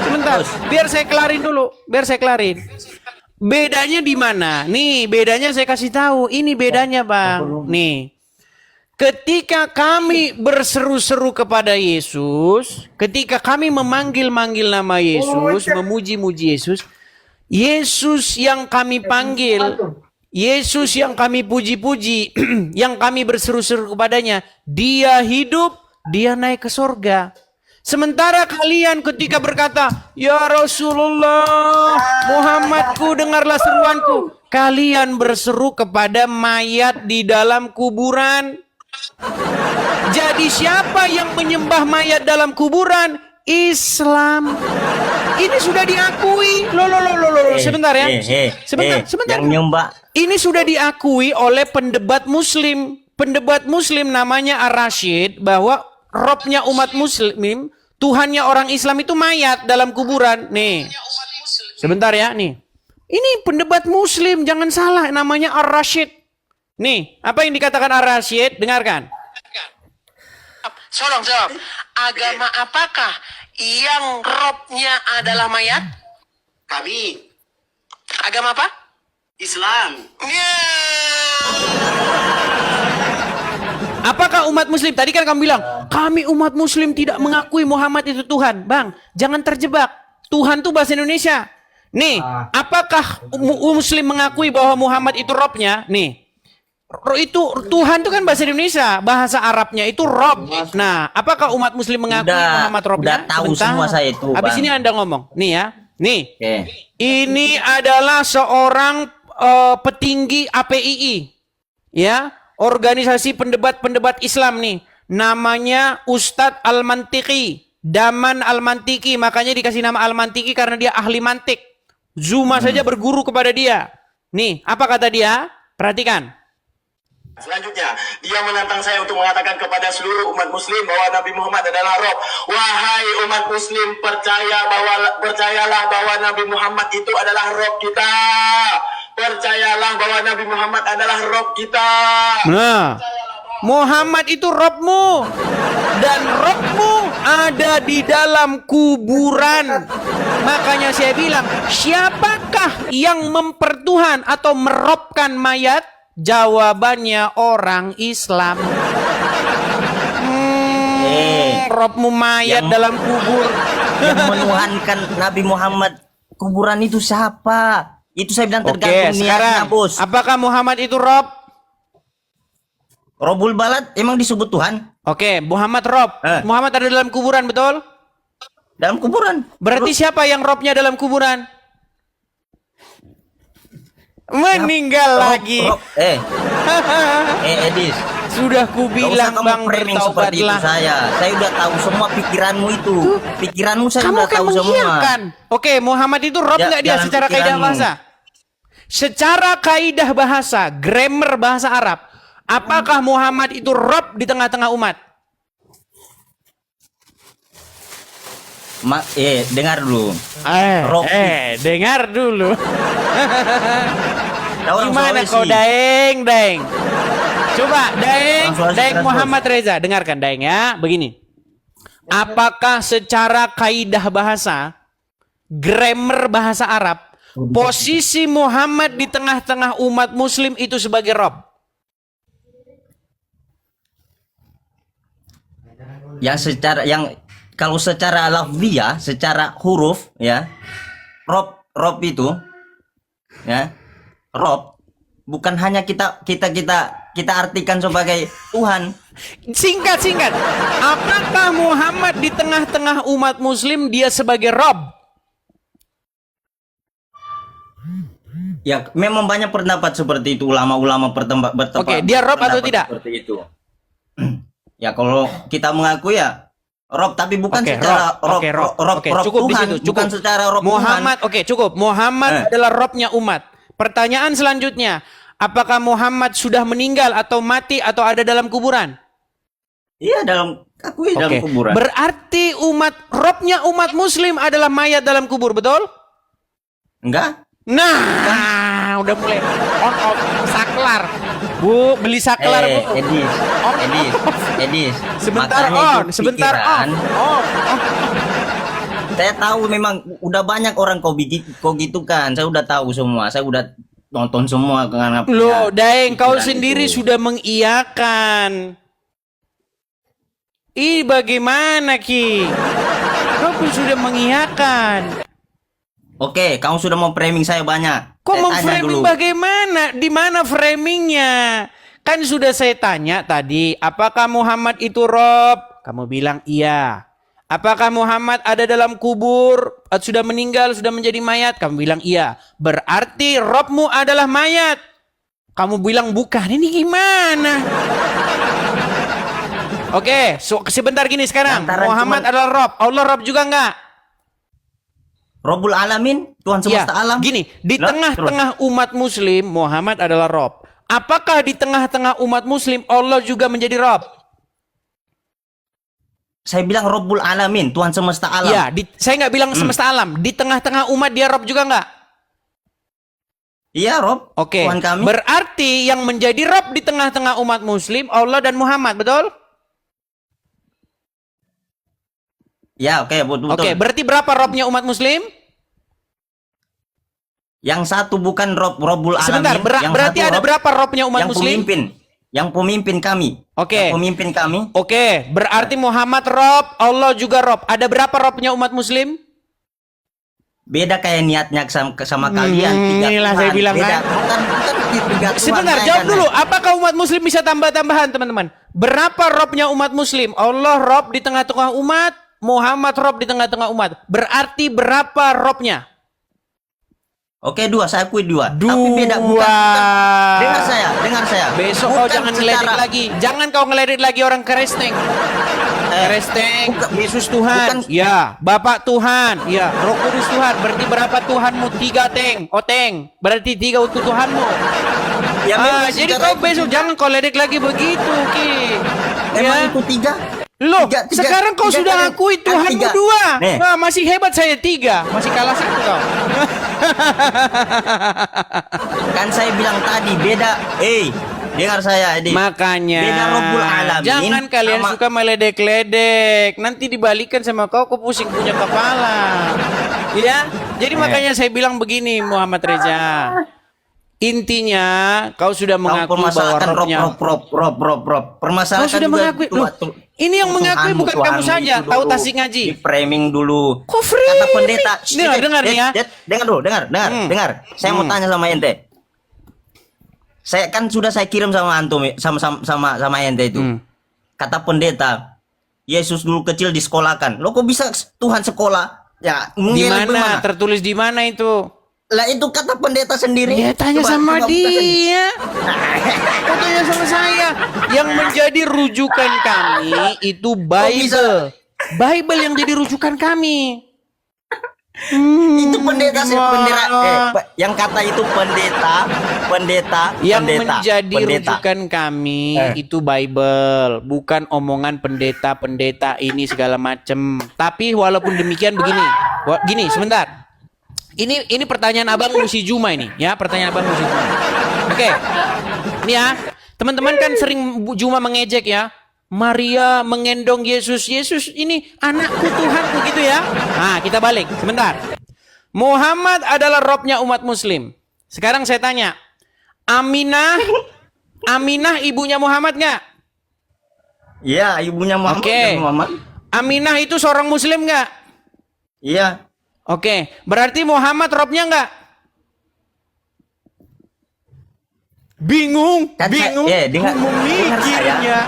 Sebentar, biar saya kelarin dulu, Bedanya di mana? Nih, bedanya saya kasih tahu. Ini bedanya, Bang. Nih. Ketika kami berseru-seru kepada Yesus, ketika kami memanggil-manggil nama Yesus, memuji-muji Yesus, Yesus yang kami panggil, Yesus yang kami puji-puji, yang kami berseru-seru kepadanya, dia hidup, dia naik ke surga. Sementara kalian ketika berkata, "Ya Rasulullah, Muhammadku, dengarlah seruanku." Kalian berseru kepada mayat di dalam kuburan. Jadi siapa yang menyembah mayat dalam kuburan? Islam. Ini sudah diakui. Loh. Sebentar ya. Sebentar. Yang nyembah. Ini sudah diakui oleh pendebat Muslim. Pendebat Muslim namanya Ar-Rasyid, bahwa Robnya umat Muslim, Tuhannya orang Islam itu mayat dalam kuburan. Nih. Sebentar ya, nih. Ini pendebat Muslim, jangan salah, namanya Ar-Rasyid. Nih, apa yang dikatakan Ar-Rasyid? Dengarkan. Sorong jawab. Agama apakah yang robnya adalah mayat? Kami. Agama apa? Islam. Apakah umat Muslim? Tadi kan kamu bilang, kami umat Muslim tidak mengakui Muhammad itu Tuhan. Bang, jangan terjebak. Tuhan itu bahasa Indonesia. Nih, apakah Muslim mengakui bahwa Muhammad itu Robnya? Nih, itu Tuhan itu kan bahasa Indonesia, bahasa Arabnya itu Rob. Nah, apakah umat Muslim mengakui Muhammad Robnya? Udah tahu semua saya itu. Habis Bang. ini Anda ngomong. Nih ya, nih. Oke. Ini adalah seorang petinggi APII, ya, organisasi pendebat-pendebat Islam nih. Namanya Ustadz Al-Mantiki, Daman Al-Mantiki. Makanya dikasih nama Al-Mantiki karena dia ahli mantik. Zuma saja berguru kepada dia. Nih, apa kata dia? Perhatikan. Selanjutnya, dia menantang saya untuk mengatakan kepada seluruh umat muslim bahwa Nabi Muhammad adalah Rob. Wahai umat muslim, percayalah bahwa Nabi Muhammad itu adalah Rob kita. Percayalah bahwa Nabi Muhammad adalah Rob kita. Nah, Muhammad itu Robmu. Dan Robmu ada di dalam kuburan. Makanya saya bilang, siapakah yang mempertuhan atau merobkan mayat? Jawabannya orang Islam. Robmu mayat dalam kubur. Yang menuhankan Nabi Muhammad kuburan itu siapa? Itu saya bilang tergantung niatnya, Bos. Apakah Muhammad itu Rob? Robul Balad emang disebut Tuhan? Oke, Muhammad Rob. Muhammad ada dalam kuburan, betul? Dalam kuburan. Berarti siapa yang Robnya dalam kuburan? Meninggal lagi. Edis. Sudah kubilang Bang, seperti itu bertaubatlah. saya udah tahu semua pikiranmu itu. Pikiranmu saya Kamu udah kan tahu semua. mengiyakan. Oke, Muhammad itu Rob nggak dia Dalam secara kaidah pikiranmu. bahasa? Secara kaidah bahasa, grammar bahasa Arab, apakah Muhammad itu Rob di tengah-tengah umat? Dengar dulu. Dengar dulu. Orang Gimana Sulawesi. kau Daeng? Coba Daeng Sulawesi, Muhammad Reza, dengarkan Daeng ya. Begini. Apakah secara kaidah bahasa, grammar bahasa Arab, posisi Muhammad di tengah-tengah umat muslim itu sebagai Rob? Kalau secara lafziyah, secara huruf ya, Rob itu ya, Rob bukan hanya kita artikan sebagai Tuhan. Singkat. Apakah Muhammad di tengah-tengah umat muslim dia sebagai Rob? Ya, memang banyak pendapat seperti itu, ulama-ulama bertempat. Oke, dia Rob atau tidak? Seperti itu. Ya, kalau kita mengaku ya Rob, tapi bukan secara Rob cukup Tuhan, di situ, cukup. bukan secara Rob Muhammad, Tuhan. oke, cukup. Muhammad adalah Robnya umat. Pertanyaan selanjutnya, apakah Muhammad sudah meninggal atau mati atau ada dalam kuburan? Iya, dalam kuburan. Berarti Robnya umat muslim adalah mayat dalam kubur, betul? Enggak. Nah, udah mulai on off saklar. Bu, beli saklar, Bu. Edis. Sebentar Makanya on, sebentar on. Saya tahu memang udah banyak orang kau gitu kan. Saya udah tahu semua. Saya udah nonton semua. Loh, Daeng, kau sendiri sudah mengiyakan. Ih, bagaimana, Ki? Kau pun sudah mengiyakan. Oke, kamu sudah mau framing saya banyak. Kok mau tanya framing dulu. bagaimana? Di mana framingnya? Kan sudah saya tanya tadi, apakah Muhammad itu Rob? Kamu bilang iya. Apakah Muhammad ada dalam kubur? Sudah meninggal, sudah menjadi mayat? Kamu bilang iya. Berarti Robmu adalah mayat. Kamu bilang bukan. Ini gimana? Oke, sebentar gini sekarang. Muhammad adalah Rob. Allah Rob juga enggak? Robul Alamin, Tuhan semesta alam. Gini, di tengah-tengah umat muslim Muhammad adalah Rob. Apakah di tengah-tengah umat muslim Allah juga menjadi Rob? Saya bilang Robul Alamin, Tuhan semesta alam. Ya, saya nggak bilang semesta alam. Di tengah-tengah umat dia Rob juga nggak? Iya, Rob. Oke. Tuhan kami. Berarti yang menjadi Rob di tengah-tengah umat muslim Allah dan Muhammad, betul? Ya, oke, betul. Oke, berarti berapa Robnya umat muslim? Yang satu bukan Robul Alamin. Sebentar, berarti ada berapa Robnya umat muslim? Yang pemimpin kami. Oke. Yang pemimpin kami. Oke, berarti Muhammad Rob, Allah juga Rob. Ada berapa Robnya umat muslim? Beda kayak niatnya sama kalian. Inilah saya bilang kan. Sebentar, jawab dulu. Apakah umat muslim bisa tambah-tambahan, teman-teman? Berapa Robnya umat muslim? Allah Rob di tengah-tengah umat, Muhammad Rob di tengah-tengah umat. Berarti berapa Robnya? Oke, 2, saya akui 2. Tapi beda, bukan. Dengar saya. Besok kau jangan ngeledek lagi. Jangan kau ngeledek lagi orang Kristen. Kristen, Yesus Tuhan. Ya, Bapak Tuhan. Ya, Roh Kudus Tuhan. Berarti berapa Tuhanmu? 3, Teng. Teng. Berarti 3 untuk Tuhanmu. Ya, jadi kau besok jangan kau ledek lagi begitu, Ki. Emang itu 3? Loh, sekarang kau sudah akui Tuhanmu 2. Nah, masih hebat saya 3. Masih kalah 1 kau. Kan saya bilang tadi beda. Dengar saya, Edi. Makanya beda Rabbul Alamin. Jangan kalian suka meledek-ledek. Nanti dibalikan sama kau pusing punya kepala. Ya. Jadi makanya saya bilang begini, Muhammad Reza. Intinya kau sudah mengaku bahwa Robnya permasalahan kau sudah mengakui. Ini yang mengakui bukan kamu saja. Tahu tasik ngaji. Di framing dulu. Kok framing? Kata pendeta. Dengar nih ya. Dengar dulu, dengar. Saya mau tanya sama ente. Saya kan sudah saya kirim sama antum sama ente itu. Kata pendeta, Yesus dulu kecil disekolahkan. Lo kok bisa Tuhan sekolah? Ya, di mana? Tertulis di mana itu? Lah itu kata pendeta sendiri. Ya tanya sama dia. Kau tanya sama saya. Yang menjadi rujukan kami itu Bible. Bible yang jadi rujukan kami. Itu pendeta yang kata itu pendeta yang menjadi rujukan kami itu Bible, bukan omongan pendeta ini segala macem. Tapi walaupun demikian begini, sebentar. Ini pertanyaan Abang Musi Juma ini, ya, pertanyaan Abang Musi Juma. Oke. Ini ya, teman-teman kan sering Juma mengejek ya. Maria mengendong Yesus. Yesus ini anakku Tuhanku gitu ya. Nah, kita balik sebentar. Muhammad adalah Robnya umat muslim. Sekarang saya tanya, Aminah ibunya Muhammad nggak? Iya, ibunya Muhammad. Oke. Nabi Muhammad. Aminah itu seorang muslim nggak? Iya. Oke, berarti Muhammad robnya nggak? Bingung, bingung, dengar mikirnya.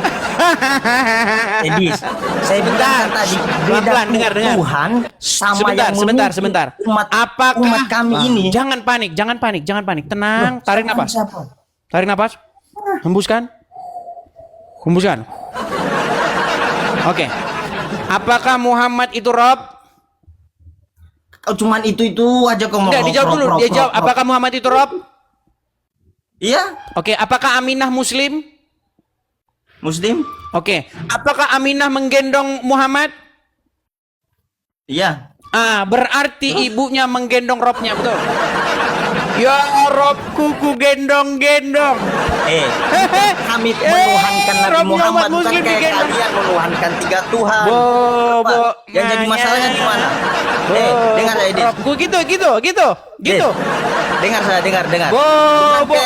Edis, saya bilang tadi Pelan-pelan, dengar. Tuhan sama yang Sebentar. Apakah umat kami ini? Jangan panik. Tenang, tarik napas. Tarik napas. Hembuskan. Oke. Apakah Muhammad itu Rob? Kau cuman itu aja kau mau. Enggak, dijawab dulu. Dia jawab. Apakah Muhammad itu Rob? Iya. Oke. Apakah Aminah Muslim? Muslim. Oke. Apakah Aminah menggendong Muhammad? Iya. Berarti ibunya menggendong Robnya, betul? Ya Robku ku gendong-gendong. Kami menuhankan Nabi Muhammad, bukan kayak kalian menuhankan 3 Tuhan. Yang jadi masalahnya di mana? Dengar saya, Edis. Robku gitu. Dengar saya, dengar.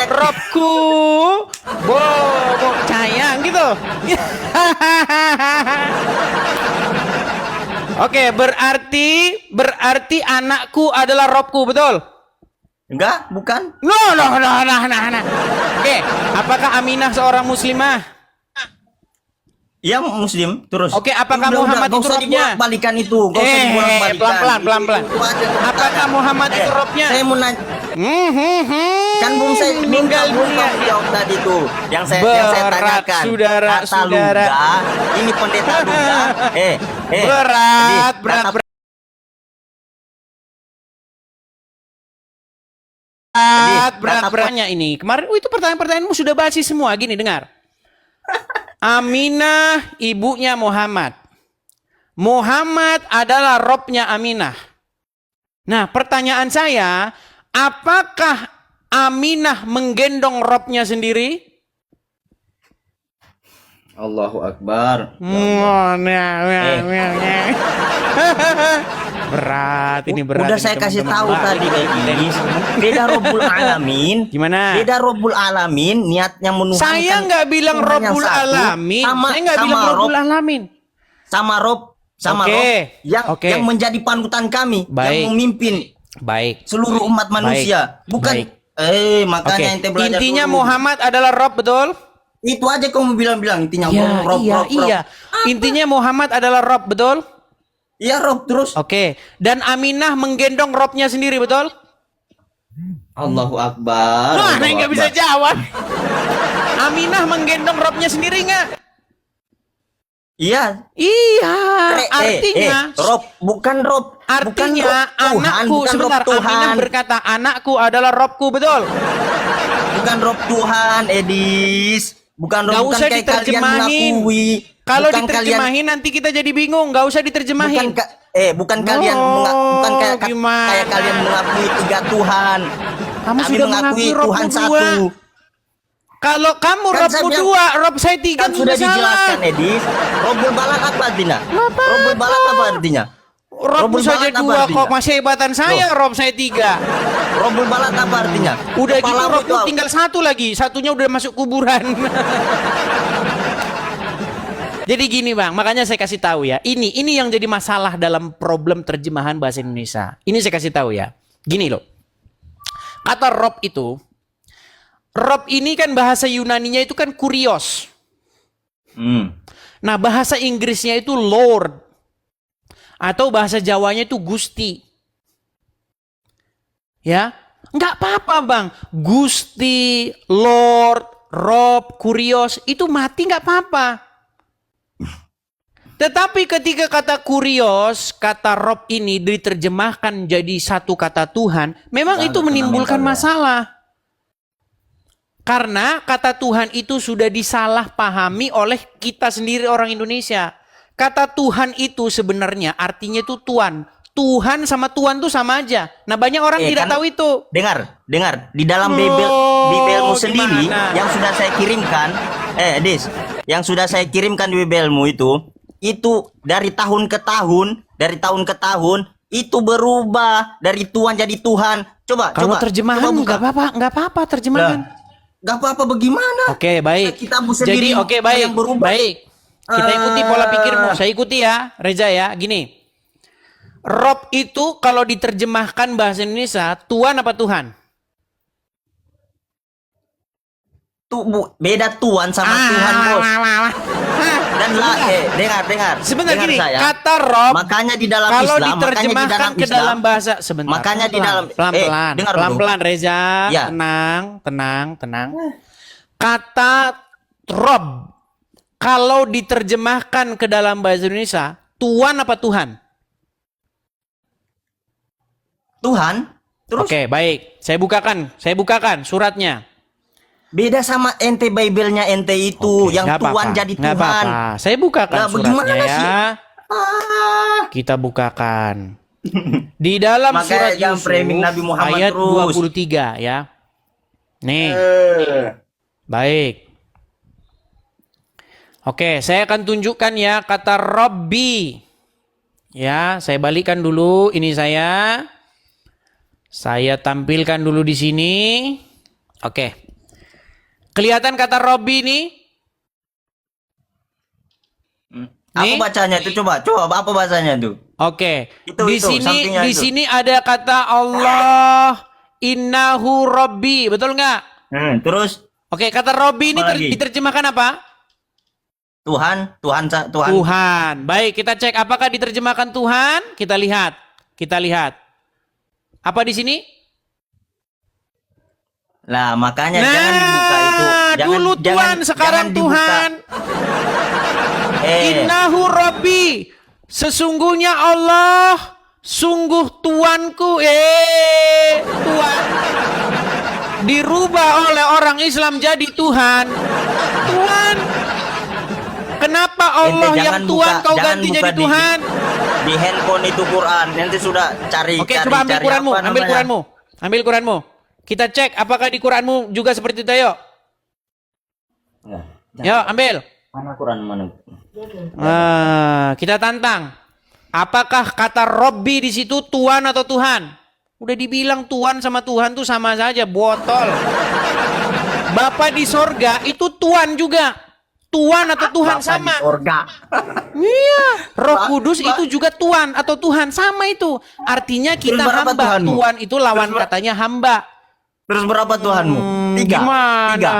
Robku. Sayang gitu. Oke, berarti anakku adalah Robku, betul? Enggak, bukan. No. Oke, apakah Aminah seorang muslimah? Iya, muslim. Terus. Oke, apakah Muhammad itu robnya? Balikan itu. Gak usah dibolak-balikan. Pelan-pelan. Apakah Muhammad itu robnya? Saya mau nanya. Kan belum saya meninggal dunia. Jawab tadi tuh. Yang saya tanyakan. Saudara. Ini pendeta Luga. Berat. Beratnya ini. Kemarin itu pertanyaan-pertanyaanmu sudah basi semua. Gini, dengar. Aminah ibunya Muhammad. Muhammad adalah robnya Aminah. Nah, pertanyaan saya, apakah Aminah menggendong robnya sendiri? Allahu Akbar. Berat. Udah saya kasih tahu tadi, Edis. Beda Rabbul Alamin. Gimana? Beda Rabbul Alamin, niatnya menuhankan. Saya nggak bilang Rabbul Alamin. Saya nggak bilang Rabbul Alamin. Sama Rob, yang menjadi panutan kami, yang memimpin seluruh umat manusia. Bukan. Makanya ente belajar intinya dulu. Muhammad adalah Rob, betul? Itu aja kamu bilang intinya. Rob. Intinya Muhammad adalah Rob, betul? Iya, Rob terus. Oke. Dan Aminah menggendong Robnya sendiri, betul? Allahu Akbar. Wah, nggak bisa jawab. Aminah menggendong Robnya sendiri nggak? Iya. Artinya Rob, bukan Rob. Artinya anakku, sebentar, Aminah berkata anakku adalah Robku, betul? Bukan Rob Tuhan, Edis. Bukan Rob, bukan kayak kalian mengakui. Kalau diterjemahin nanti kita jadi bingung, nggak usah diterjemahin. Bukan kalian bukan kayak kalian mengakui 3 Tuhan. Kamu kami sudah mengakui mengaku Tuhan Robku 1. Kalau kamu Kan Robku saya 2, Rob saya 3 Kan sudah dijelaskan, Edis. Robbul Balak apa artinya? Robbul Balak apa artinya? Robku saja 2 kok, masih hebatan saya. Rob saya 3. Robbul Balak apa artinya? Udah gitu Kepalamu Robku itu tinggal 1 lagi, satunya udah masuk kuburan. Jadi gini Bang, makanya saya kasih tahu ya. Ini yang jadi masalah dalam problem terjemahan bahasa Indonesia. Ini saya kasih tahu ya. Gini loh. Kata Rob itu, Rob ini kan bahasa Yunaninya itu kan kurios. Nah, bahasa Inggrisnya itu Lord. Atau bahasa Jawanya itu Gusti. Ya, nggak apa-apa Bang. Gusti, Lord, Rob, kurios itu mati nggak apa-apa. Tetapi ketika kata kurios, kata Rob ini diterjemahkan jadi satu kata Tuhan, memang itu menimbulkan masalah. Karena kata Tuhan itu sudah disalahpahami oleh kita sendiri orang Indonesia. Kata Tuhan itu sebenarnya artinya itu Tuhan. Tuhan sama Tuhan tuh sama aja. Nah, banyak orang tidak tahu itu. Dengar. Di dalam Bibelmu sendiri yang sudah saya kirimkan, Dis, yang sudah saya kirimkan di Bibelmu itu dari tahun ke tahun itu berubah dari Tuhan jadi Tuhan. Coba terjemahan nggak apa-apa terjemahan. Nggak apa-apa bagaimana? Oke, baik. Kita sendiri jadi baik. Kita ikuti pola pikirmu. Saya ikuti ya, Reza ya. Gini. Rob itu kalau diterjemahkan bahasa Indonesia, Tuhan apa Tuhan? Beda Tuhan sama Tuhan, Bos. Dan dengar. Sebentar dengar gini, saya. kata Rob Makanya di dalam kalau Islam, diterjemahkan ke dalam bahasa sebentar. Makanya di dalam pelan-pelan. dengar dulu. Pelan-pelan Reza. Ya. Tenang. Kata Rob kalau diterjemahkan ke dalam bahasa Indonesia, Tuhan apa Tuhan? Tuhan. Terus Oke, baik. Saya bukakan suratnya. beda sama ente Bible-nya ente itu yang Nggak Tuhan apa-apa, jadi nggak Tuhan. apa-apa. Saya bukakan Lah, suratnya bagaimana ya. sih? Kita bukakan. Di dalam Makanya surat jangan Yusuf framing Nabi Muhammad ayat terus. 23 ya. Nih. Baik. Oke, saya akan tunjukkan ya kata Robbi. Ya, saya balikan dulu ini saya. Saya tampilkan dulu di sini. Oke. Kelihatan kata Robbi ini? Apa bacanya itu coba apa bahasanya tuh? Oke. Itu, Di sampingnya itu. sini ada kata Allah innahu Robbi, betul nggak? Terus Oke, kata Robbi ini Apa lagi? diterjemahkan apa? Tuhan. Baik, kita cek apakah diterjemahkan Tuhan? Kita lihat. Apa di sini? Lah makanya jangan dibuka itu. Dulu Tuhan, sekarang Tuhan. Innahu Rabbi. Sesungguhnya Allah, sungguh Tuanku. Tuhan. Dirubah oleh orang Islam jadi Tuhan. Tuhan. Kenapa Allah yang Tuhan kau ganti jadi Tuhan? Di handphone itu Quran. Nanti sudah cari. Oke, coba ambil Quranmu. Ambil Quranmu. Kita cek apakah di Quranmu juga seperti itu, ayo. Yuk, ambil. Mana Quran mana? Kita tantang. Apakah kata Robbi di situ Tuhan atau Tuhan? Udah dibilang Tuhan sama Tuhan tuh sama saja, botol. Bapak di sorga itu Tuhan juga. Tuhan atau Tuhan Bapak sama. Di sorga. Iya, Roh Kudus itu juga Tuhan atau Tuhan sama itu. Artinya kita Terus berapa hamba. Tuhanmu? Tuhan itu lawan katanya hamba. Terus berapa Tuhanmu? Tiga. Gimana?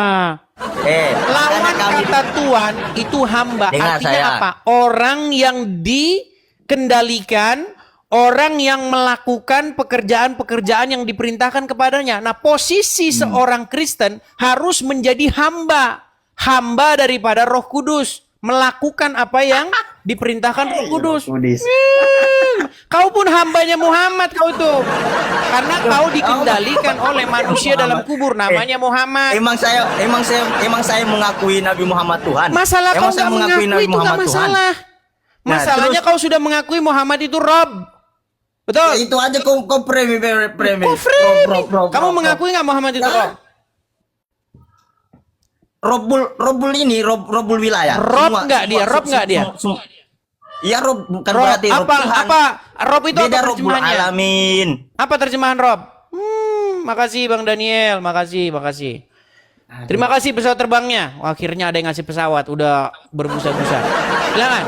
Lawan kami kata Tuhan itu hamba. Dengar Artinya saya. apa? Orang yang dikendalikan, orang yang melakukan pekerjaan-pekerjaan yang diperintahkan kepadanya. Nah, posisi seorang Kristen harus menjadi hamba. Hamba daripada Roh Kudus, melakukan apa yang diperintahkan Roh Kudus. Kau pun hambanya Muhammad kau tuh, karena kau dikendalikan oleh manusia dalam kubur namanya Muhammad. Emang saya mengakui Nabi Muhammad Tuhan. Masalah kau saya nggak mengakui itu nggak masalah. Nah, Masalahnya kau sudah mengakui Muhammad itu Rob, betul? Ya, itu aja kau premi. Kamu mengakui nggak Muhammad itu Rob? Robul ini Robul wilayah. Rob nggak dia? Iya Rob bukan Rob, berarti Rob Tuhan. apa? Rob itu Beda apa Robul terjemahannya? alamin. Apa terjemahan Rob? Makasih Bang Daniel, makasih. Terima kasih pesawat terbangnya. Wah, akhirnya ada yang ngasih pesawat, udah berbusa-busa. Silakan.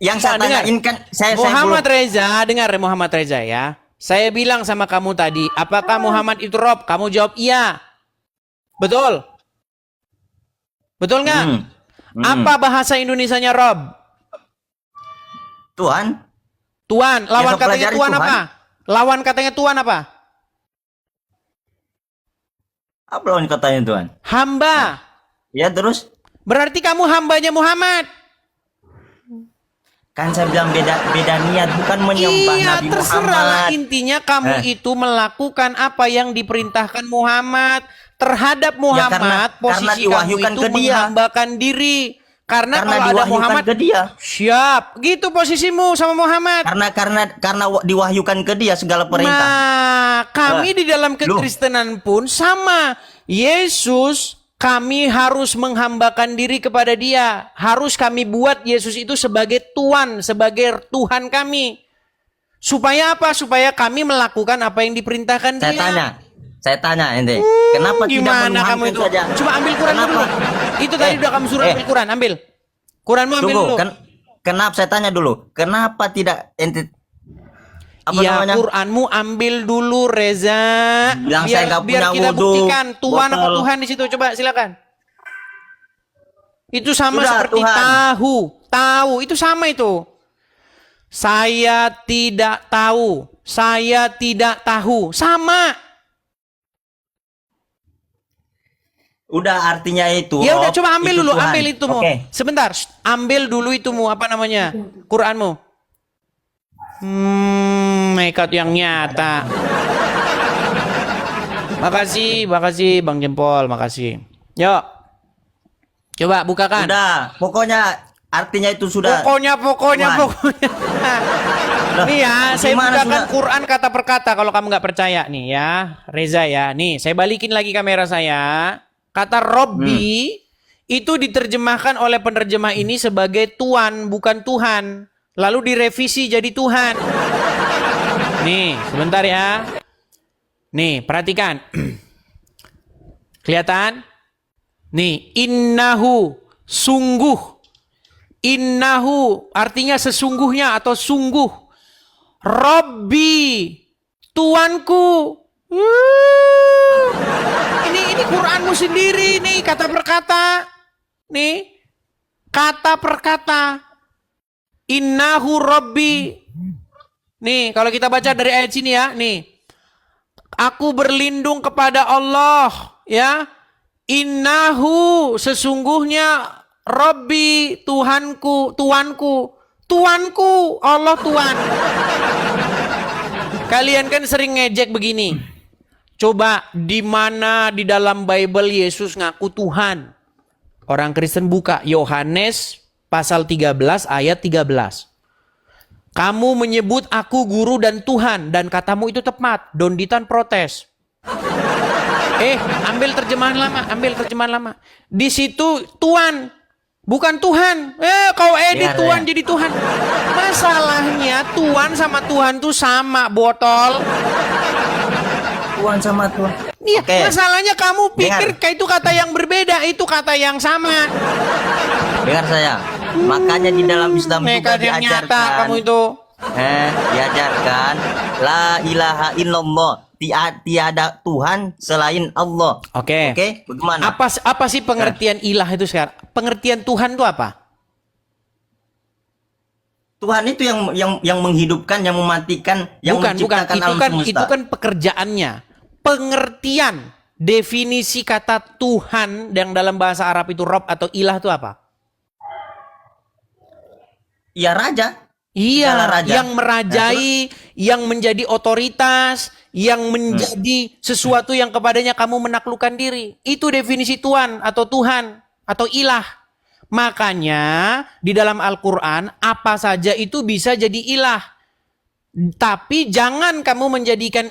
Yang saya tanyain kan Muhammad Reza, dengar Muhammad Reza ya. Saya bilang sama kamu tadi, apakah Muhammad itu Rob? Kamu jawab iya. Betul? Betul nggak? Apa bahasa Indonesianya Rob? Tuhan. Lawan Ya, katanya Tuhan apa? Lawan katanya Tuhan apa? Apa lawan katanya Tuhan? Hamba. Ya terus? Berarti kamu hambanya Muhammad. Kan saya bilang beda niat, bukan menyembah Nabi terserah. Muhammad. Intinya kamu itu melakukan apa yang diperintahkan Muhammad. Terhadap Muhammad, posisi kamu itu menghambakan diri. Karena kalau ada Muhammad ke dia. Siap. Gitu posisimu sama Muhammad. Karena diwahyukan ke dia segala perintah. Nah, kami di dalam kekristenan pun sama. Yesus, kami harus menghambakan diri kepada dia. Harus kami buat Yesus itu sebagai Tuhan, sebagai Tuhan kami. Supaya apa? Supaya kami melakukan apa yang diperintahkan dia. Saya tanya ente, kenapa tidak Gimana kamu menuhankan itu? saja? Coba ambil Quran dulu. Itu tadi udah kamu suruh ambil Quran, ambil. Quranmu ambil Tunggu, dulu. kenapa saya tanya dulu? Kenapa tidak ente Ya Quranmu ambil dulu Reza. Bilang saya nggak biar punya kita wudhu, buktikan Tuhan apa botol. Tuhan di situ. Coba silakan. Itu sama Sudah, seperti Tuhan. tahu itu sama itu. Saya tidak tahu, saya tidak tahu, sama. Udah artinya itu. Ya udah coba ambil itu dulu, Tuhan. ambil itu mu. Oke. Sebentar, ambil dulu itu mu, apa namanya? Quranmu. Nekat yang nyata. Makasih Bang Jempol, makasih. Yuk. Coba bukakan. Udah, pokoknya artinya itu sudah. Pokoknya. Loh, Nih ya, saya gimana bukakan sudah? Quran kata per kata kalau kamu nggak percaya nih ya, Reza ya. Nih, saya balikin lagi kamera saya. Kata Robbi itu diterjemahkan oleh penerjemah ini sebagai Tuan, bukan Tuhan. Lalu direvisi jadi Tuhan. Nih, sebentar ya. Nih, perhatikan. Kelihatan? Nih, innahu, sungguh. Innahu artinya sesungguhnya atau sungguh. Robbi, Tuanku. Ini Quranmu sendiri nih, kata per kata. Nih, kata per kata. Innahu Robbi. Nih, kalau kita baca dari ayat sini ya, nih. Aku berlindung kepada Allah, ya. Innahu, sesungguhnya Robbi, Tuhanku, Tuanku, Allah Tuhan. Kalian kan sering ngejek begini. Coba di mana di dalam Bible Yesus ngaku Tuhan? Orang Kristen buka Yohanes pasal 13 ayat 13. Kamu menyebut aku guru dan Tuhan dan katamu itu tepat. Donditan protes. Ambil terjemahan lama. Di situ Tuhan, bukan Tuhan. Kau edit Biar, Tuhan ya. jadi Tuhan. Masalahnya Tuhan sama Tuhan tuh sama, botol. Tuhan sama Tuhan. Iya, Oke. masalahnya kamu pikir Dengar. kayak itu kata yang berbeda, itu kata yang sama. Dengar saya. Makanya di dalam Islam juga Nekat yang nyata diajarkan. kamu itu. Diajarkan la ilaha illallah. Tiada Tuhan selain Allah. Oke. Oke, bagaimana? Apa sih pengertian ilah itu sekarang? Pengertian Tuhan itu apa? Tuhan itu yang menghidupkan, yang mematikan, yang Bukan. menciptakan Itu alam kan semesta. itu kan pekerjaannya. Pengertian definisi kata Tuhan yang dalam bahasa Arab itu Rob atau ilah itu apa? Ya raja. Iya, Segala raja. yang merajai, yang menjadi otoritas, yang menjadi sesuatu yang kepadanya kamu menaklukkan diri. Itu definisi Tuhan atau Tuhan atau ilah. Makanya di dalam Al-Quran apa saja itu bisa jadi ilah. Tapi jangan kamu menjadikan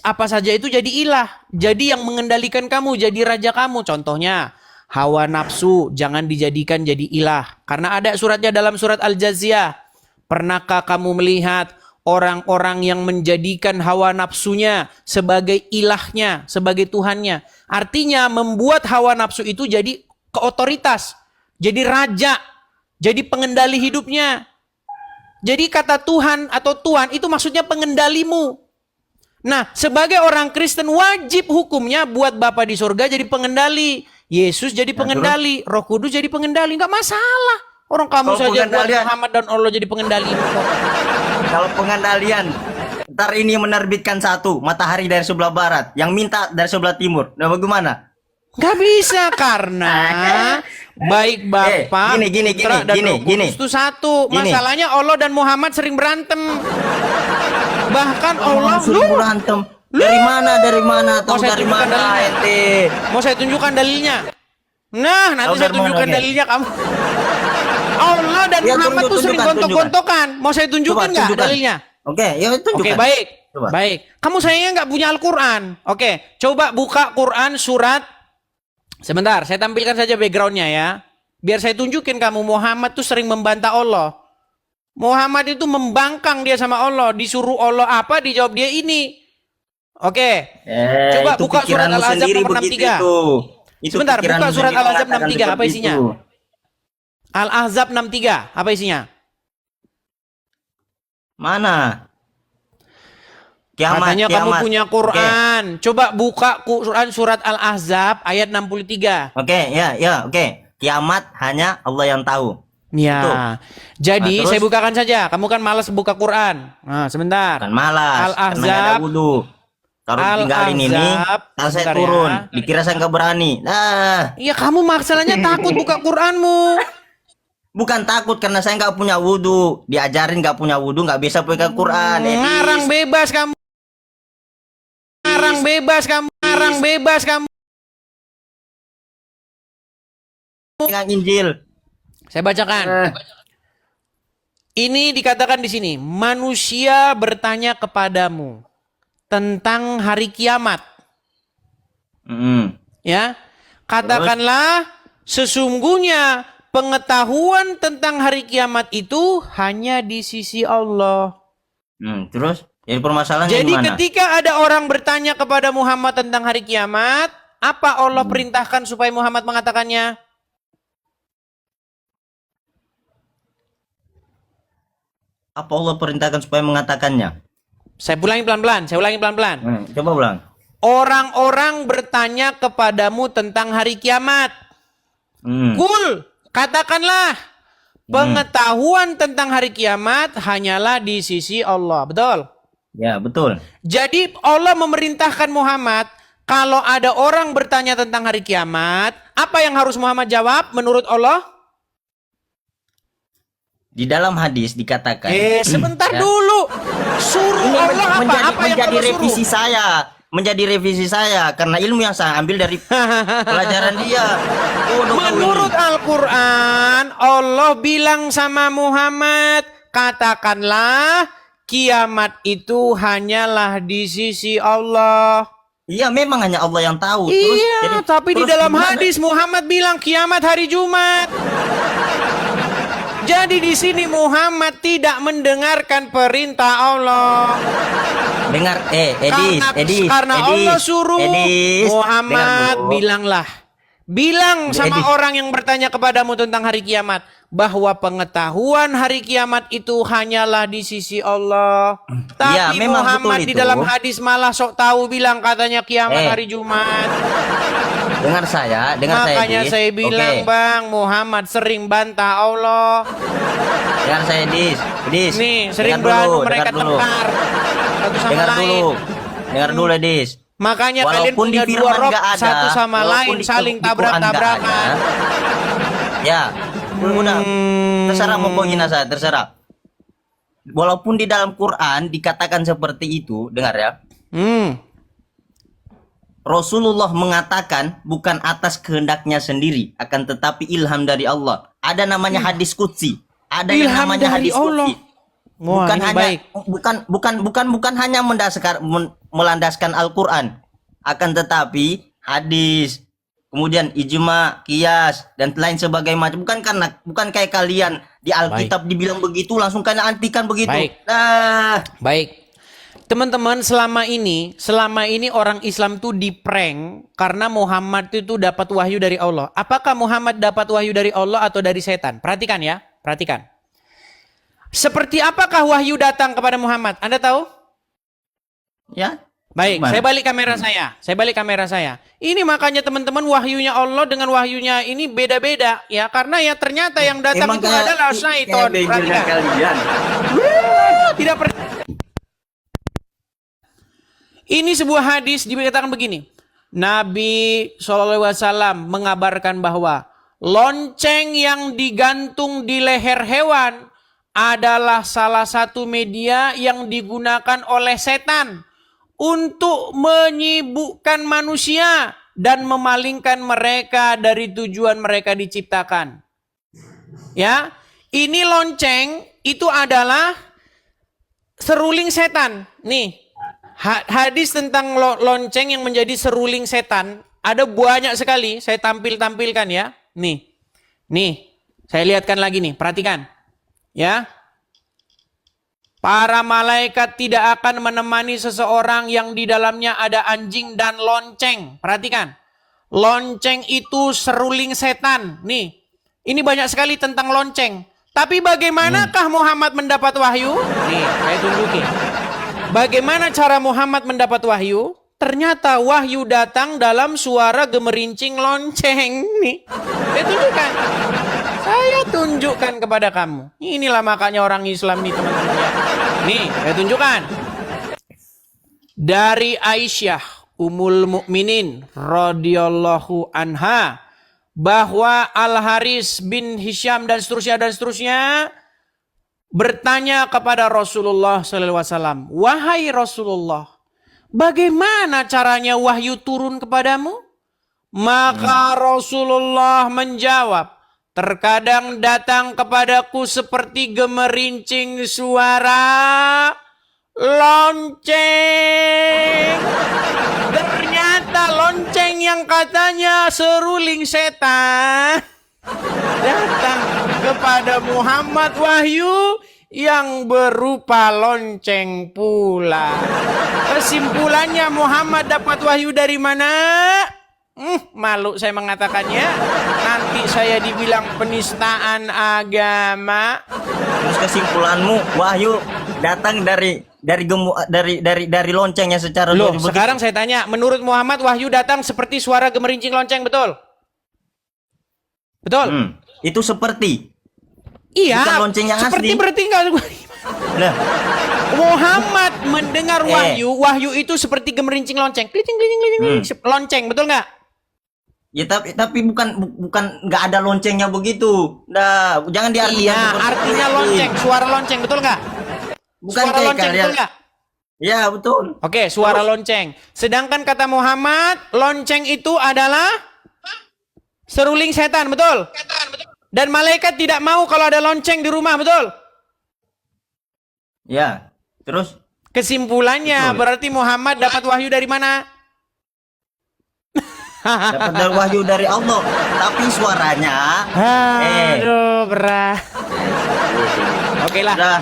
apa saja itu jadi ilah. Jadi yang mengendalikan kamu, jadi raja kamu. Contohnya hawa nafsu jangan dijadikan jadi ilah. Karena ada suratnya dalam surat Al-Jaziyah. Pernahkah kamu melihat orang-orang yang menjadikan hawa nafsunya sebagai ilahnya, sebagai Tuhannya? Artinya membuat hawa nafsu itu jadi keotoritas, jadi raja, jadi pengendali hidupnya. Jadi kata Tuhan atau Tuhan itu maksudnya pengendalimu. Nah, sebagai orang Kristen wajib hukumnya buat Bapa di surga jadi pengendali. Yesus jadi pengendali, Roh Kudus jadi pengendali, nggak masalah. Orang kamu Kalau saja buat pengendalian- Muhammad dan Allah jadi pengendali. Kalau pengendalian, ntar ini menerbitkan satu matahari dari sebelah barat, yang minta dari sebelah timur. Nah, bagaimana? Gak bisa karena baik Bapak, Putra dan Roh Kudus itu satu. Gini. Masalahnya Allah dan Muhammad sering berantem. Bahkan Allah Suruh berantem. Dari mana? Tahu Mau saya dari tunjukkan mana? dalilnya? Ente. Mau saya tunjukkan dalilnya. Nah, nanti Tahu saya dari mana, tunjukkan oke. dalilnya kamu. Allah dan Ya, Muhammad tuh sering tunjukkan. gontok-gontokan. Mau saya tunjukin nggak tunjukkan. dalilnya? Oke, ya tunjukkan. Oke, baik. Coba. Baik. Kamu sayangnya nggak punya Al-Quran. Oke, coba buka Quran surat. Sebentar, saya tampilkan saja backgroundnya ya. Biar saya tunjukin kamu Muhammad tuh sering membantah Allah. Muhammad itu membangkang dia sama Allah. Disuruh Allah apa, dijawab dia ini. Oke. Coba Itu buka surat pikiranmu Al-Ahzab sendiri nomor begitu 63. itu. Itu Sebentar, pikiran buka surat Muslimin Al-Ahzab mengatakan 63, apa seperti isinya? itu. Al-Ahzab 63, apa isinya? Mana? Kiamat, Katanya kamu kiamat. punya Quran. Coba buka Quran surat Al-Ahzab ayat 63. Oke, oke. Kiamat hanya Allah yang tahu. Ya. Itu. Jadi Nah, terus? saya bukakan saja. Kamu kan malas buka Quran. Nah, sebentar. Kan malas, karena nggak ada Al-Ahzab. wudhu. Kalau tinggalin ini, Al-Ahzab. kalau saya Sebentar turun, ya. dikira saya nggak berani. Nah, Iya, kamu masalahnya takut buka Quranmu. bukan takut karena saya nggak punya wudhu. Diajarin nggak punya wudhu, nggak bisa pegang Quran. Ngarang bebas kamu. Ngarang bebas kamu. Ngarang bebas kamu. Pegang Injil. Saya bacakan. Ini dikatakan di sini, manusia bertanya kepadamu tentang hari kiamat. Ya, katakanlah sesungguhnya pengetahuan tentang hari kiamat itu hanya di sisi Allah. Terus, jadi permasalahannya Jadi gimana? ketika ada orang bertanya kepada Muhammad tentang hari kiamat, apa Allah perintahkan supaya Muhammad mengatakannya? Apa Allah perintahkan supaya mengatakannya? Saya ulangi pelan-pelan, Coba ulang. Orang-orang bertanya kepadamu tentang hari kiamat. Kul, katakanlah, pengetahuan tentang hari kiamat hanyalah di sisi Allah. Betul? Ya, betul. Jadi Allah memerintahkan Muhammad, kalau ada orang bertanya tentang hari kiamat, apa yang harus Muhammad jawab menurut Allah? Di dalam hadis dikatakan. Sebentar dulu. Suruh Ini Allah apa? Apa yang menjadi Allah revisi suruh? saya. Menjadi revisi saya karena ilmu yang saya ambil dari pelajaran dia. Menurut Al-Quran, Allah bilang sama Muhammad, katakanlah kiamat itu hanyalah di sisi Allah. Iya, memang hanya Allah yang tahu. Iya, tapi di terus dalam gimana? hadis Muhammad bilang kiamat hari Jumat. Jadi di sini Muhammad tidak mendengarkan perintah Allah. Dengar, Edis. Karena Allah suruh Edis, Muhammad dengar dulu. bilang sama Edis. orang yang bertanya kepadamu tentang hari kiamat bahwa pengetahuan hari kiamat itu hanyalah di sisi Allah. Tapi Iya, memang Muhammad betul di itu. dalam hadis malah sok tahu bilang katanya kiamat hari Jumat. Dengar saya, Makanya Edis. saya bilang, Oke. Bang, Muhammad sering bantah Allah. Dengar saya, Edis. Nih, sering dengar dulu, mereka dengar dulu. tengkar satu sama Dengar lain. dulu. Dengar dulu, Edis. Makanya kalian Walaupun punya di dua firman rob nggak ada, satu sama walaupun lain di saling Quran nggak tabrak-tabrakan. ada, ya, udah. Terserah mau gina saya, terserah. Walaupun di dalam Quran dikatakan seperti itu, dengar ya. Rasulullah mengatakan bukan atas kehendaknya sendiri, akan tetapi ilham dari Allah. Ada namanya hadis qudsi. Ada yang Ilham namanya dari hadis Allah. qudsi. Wah, Bukan ini hanya baik. bukan hanya melandaskan Al-Qur'an, akan tetapi hadis, kemudian ijma, qiyas dan lain sebagainya macam. Bukan kayak kalian di Alkitab dibilang begitu langsung kalian antikan begitu. Baik. Nah, Baik. Teman-teman, selama ini orang Islam tuh diprank karena Muhammad itu dapat wahyu dari Allah. Apakah Muhammad dapat wahyu dari Allah atau dari setan? Perhatikan ya, perhatikan. Seperti apakah wahyu datang kepada Muhammad? Anda tahu? ya. Baik, Gimana? saya balik kamera saya. Ini makanya teman-teman wahyunya Allah dengan wahyunya ini beda-beda ya, karena ya ternyata yang datang Emang itu kayak- adalah kayak syaitan. begonya Perhatikan. kalian. Tidak pernah. Ini sebuah hadis dikatakan begini. Nabi SAW mengabarkan bahwa lonceng yang digantung di leher hewan adalah salah satu media yang digunakan oleh setan untuk menyibukkan manusia dan memalingkan mereka dari tujuan mereka diciptakan. Ya, ini lonceng itu adalah seruling setan. Nih, hadis tentang lonceng yang menjadi seruling setan ada banyak sekali. Saya tampilkan ya. Nih, saya lihatkan lagi nih. Perhatikan, ya. Para malaikat tidak akan menemani seseorang yang di dalamnya ada anjing dan lonceng. Perhatikan. lonceng itu seruling setan. Nih, ini banyak sekali tentang lonceng. Tapi bagaimanakah Muhammad mendapat wahyu? Nih, saya tunjukin. Bagaimana cara Muhammad mendapat wahyu? Ternyata wahyu datang dalam suara gemerincing lonceng. Nih, saya tunjukkan. Saya tunjukkan kepada kamu. Inilah makanya orang Islam nih teman-teman ya. Nih, saya tunjukkan. Dari Aisyah Ummul Mukminin radhiyallahu anha bahwa Al-Haris bin Hisham dan seterusnya bertanya kepada Rasulullah sallallahu alaihi wasallam, "Wahai Rasulullah, bagaimana caranya wahyu turun kepadamu?" Maka Rasulullah menjawab, "Terkadang datang kepadaku seperti gemerincing suara lonceng." Ternyata lonceng yang katanya seruling setan datang kepada Muhammad wahyu yang berupa lonceng pula. Kesimpulannya Muhammad dapat wahyu dari mana? Malu saya mengatakannya. Nanti saya dibilang penistaan agama. Terus kesimpulanmu wahyu datang dari lonceng yang secara Loh, sekarang saya tanya, menurut Muhammad wahyu datang seperti suara gemerincing lonceng, betul? Betul? Itu seperti. Iya, bukan lonceng yang seperti asli. berarti enggak. Nah, Muhammad mendengar wahyu itu seperti gemerincing lonceng. Lonceng, betul nggak? ya tapi bukan nggak ada loncengnya begitu. Nah, jangan diartikan. Iya, seperti artinya itu. lonceng, suara lonceng, betul nggak? Bukan Suara kayak lonceng, kalian. betul nggak? Ya, betul. Oke, suara lonceng. Sedangkan kata Muhammad, lonceng itu adalah seruling setan, betul? Dan malaikat tidak mau kalau ada lonceng di rumah, betul? Ya, terus? Kesimpulannya, Betul. berarti Muhammad dapat wahyu dari mana? Dapat dari wahyu dari Allah. Tapi suaranya... Aduh, berat. Oke lah. Udah.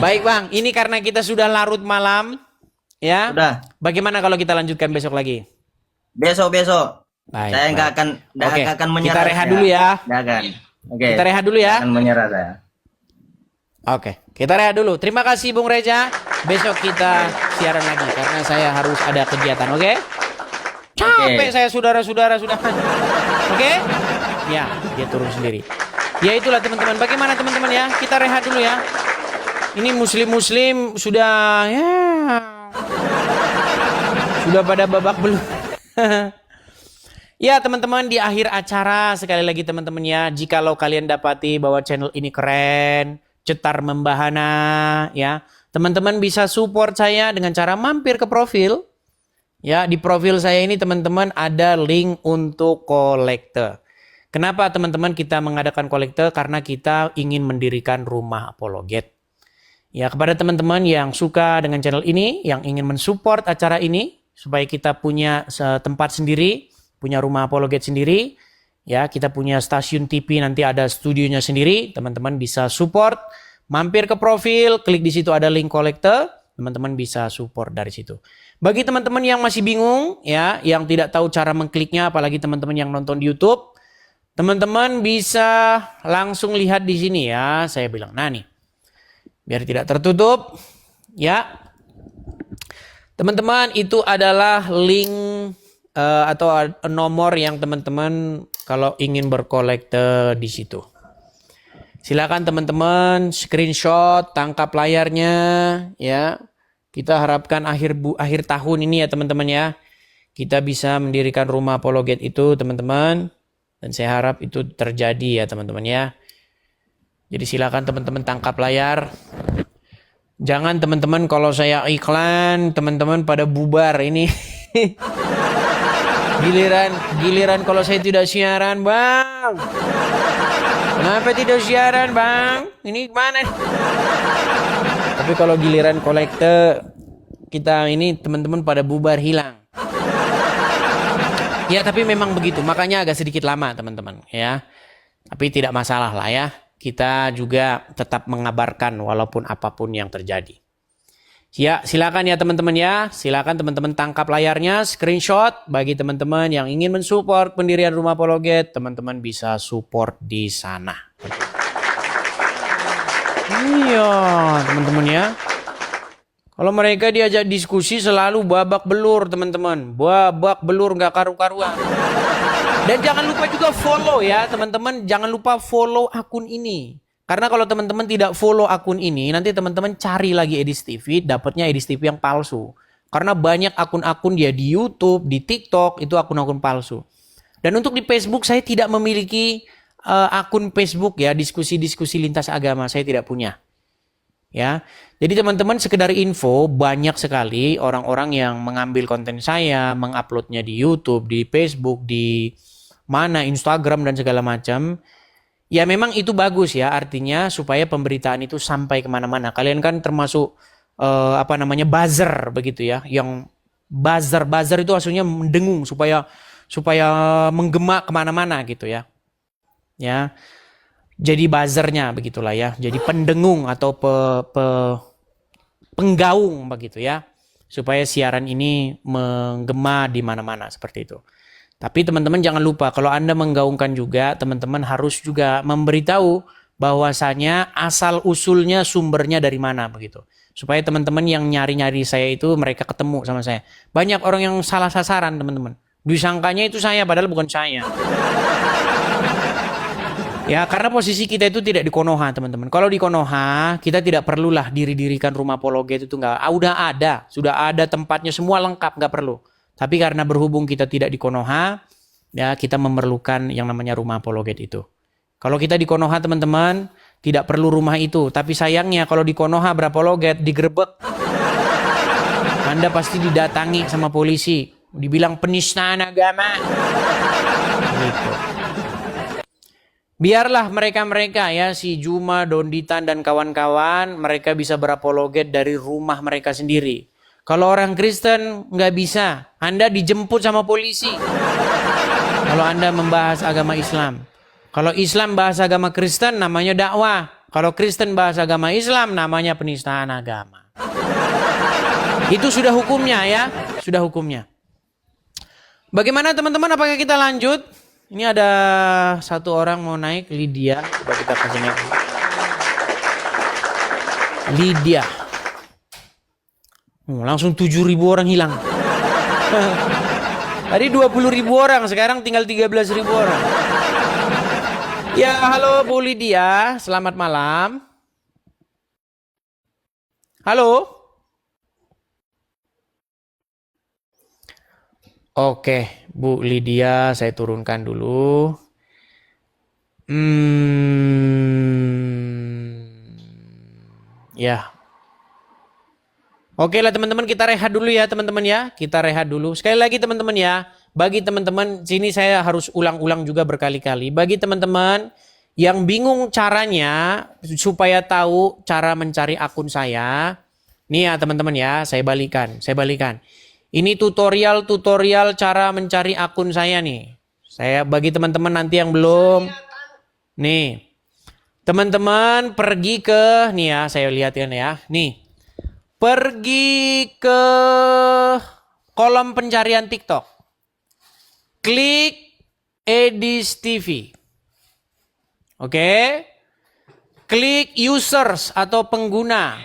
Baik Bang, ini karena kita sudah larut malam, ya. Udah. Bagaimana kalau kita lanjutkan besok lagi? Besok. Baik, Saya nggak Oke, akan menyerah. kita rehat dulu ya. Nggak akan. Oke. Kita rehat dulu ya. Akan menyerah saya. Oke, kita rehat dulu. Terima kasih Bung Reza. Besok kita siaran lagi karena saya harus ada kegiatan, oke? Capek saya saudara-saudara sudah. Oke? Ya, dia turun sendiri. Ya itulah teman-teman. Bagaimana teman-teman ya? Kita rehat dulu ya. Ini muslim-muslim sudah sudah pada babak belum. Ya teman-teman, di akhir acara sekali lagi teman-teman ya, jikalau kalian dapati bahwa channel ini keren, cetar membahana ya, teman-teman bisa support saya dengan cara mampir ke profil. Ya, di profil saya ini teman-teman ada link untuk kolekte. Kenapa teman-teman kita mengadakan kolekte? Karena kita ingin mendirikan rumah apologet. Ya, kepada teman-teman yang suka dengan channel ini, yang ingin mensupport acara ini supaya kita punya tempat sendiri, punya rumah apologet sendiri, ya, kita punya stasiun TV, nanti ada studionya sendiri, teman-teman bisa support, mampir ke profil, klik di situ ada link kolekte, teman-teman bisa support dari situ. Bagi teman-teman yang masih bingung, ya, yang tidak tahu cara mengkliknya, apalagi teman-teman yang nonton di YouTube, teman-teman bisa langsung lihat di sini ya, saya bilang, nah nih, biar tidak tertutup, ya, teman-teman itu adalah link atau nomor yang teman-teman kalau ingin berkolekte di situ. Silakan teman-teman screenshot, tangkap layarnya ya. Kita harapkan akhir tahun ini ya teman-teman ya. Kita bisa mendirikan rumah apologet itu teman-teman. Dan saya harap itu terjadi ya teman-teman ya. Jadi silakan teman-teman tangkap layar. Jangan teman-teman kalau saya iklan teman-teman pada bubar ini. Giliran kalau saya tidak siaran, Bang. Kenapa tidak siaran, Bang? Ini mana? Tapi kalau giliran kolekte kita ini teman-teman pada bubar hilang. Ya, tapi memang begitu. Makanya agak sedikit lama, teman-teman, ya. Tapi tidak masalah lah ya. Kita juga tetap mengabarkan walaupun apapun yang terjadi. Ya, silakan ya teman-teman ya. Silakan teman-teman tangkap layarnya, screenshot. Bagi teman-teman yang ingin mensupport pendirian Rumah Apologet, teman-teman bisa support di sana. Iya, teman-teman ya. Kalau mereka diajak diskusi selalu babak belur, teman-teman. Babak belur nggak karu-karuan. Dan jangan lupa juga follow ya, teman-teman. Jangan lupa follow akun ini. Karena kalau teman-teman tidak follow akun ini, nanti teman-teman cari lagi Edis TV, dapatnya Edis TV yang palsu. Karena banyak akun-akun dia di YouTube, di TikTok, itu akun-akun palsu. Dan untuk di Facebook, saya tidak memiliki akun Facebook ya, diskusi-diskusi lintas agama, saya tidak punya. Ya, jadi teman-teman sekedar info, banyak sekali orang-orang yang mengambil konten saya, menguploadnya di YouTube, di Facebook, di mana, Instagram dan segala macam. Ya memang itu bagus ya, artinya supaya pemberitaan itu sampai kemana-mana. Kalian kan termasuk buzzer begitu ya, yang buzzer itu aslinya mendengung supaya menggema kemana-mana gitu ya. Ya, jadi buzzernya begitulah ya, jadi pendengung atau penggaung begitu ya, supaya siaran ini menggema di mana-mana seperti itu. Tapi teman-teman jangan lupa, kalau Anda menggaungkan juga, teman-teman harus juga memberitahu bahwasanya asal-usulnya sumbernya dari mana begitu. Supaya teman-teman yang nyari-nyari saya itu mereka ketemu sama saya. Banyak orang yang salah sasaran teman-teman. Disangkanya itu saya padahal bukan saya. Ya karena posisi kita itu tidak di Konoha teman-teman. Kalau di Konoha kita tidak perlulah diri-dirikan Rumah Apologet itu nggak. Sudah ada tempatnya semua lengkap, nggak perlu. Tapi karena berhubung kita tidak di Konoha, ya kita memerlukan yang namanya Rumah Apologet itu. Kalau kita di Konoha teman-teman, tidak perlu rumah itu. Tapi sayangnya kalau di Konoha berapologet, digerebek. Anda pasti didatangi sama polisi. Dibilang penistaan agama. Gitu. Biarlah mereka-mereka ya, si Juma, Donditan, dan kawan-kawan, mereka bisa berapologet dari rumah mereka sendiri. Kalau orang Kristen nggak bisa, Anda dijemput sama polisi. Kalau Anda membahas agama Islam. Kalau Islam bahas agama Kristen namanya dakwah. Kalau Kristen bahas agama Islam namanya penistaan agama. Itu sudah hukumnya ya, sudah hukumnya. Bagaimana teman-teman, apakah kita lanjut? Ini ada satu orang mau naik, Lydia. Coba kita kasih naik. Lydia. Langsung 7.000 orang hilang. Tadi 20.000 orang, sekarang tinggal 13.000 orang. Ya, halo Bu Lydia, selamat malam. Halo. Oke, Bu Lydia, saya turunkan dulu. Ya. Oke lah teman-teman, kita rehat dulu ya teman-teman ya. Kita rehat dulu. Sekali lagi teman-teman ya. Bagi teman-teman, sini saya harus ulang-ulang juga berkali-kali. Bagi teman-teman yang bingung caranya supaya tahu cara mencari akun saya. Nih ya teman-teman ya, saya balikan. Ini tutorial cara mencari akun saya nih. Saya bagi teman-teman nanti yang belum. Nih. Teman-teman pergi ke, nih ya, saya lihatin ya. Nih. Pergi ke kolom pencarian TikTok. Klik Edis TV. Oke. Klik users atau pengguna.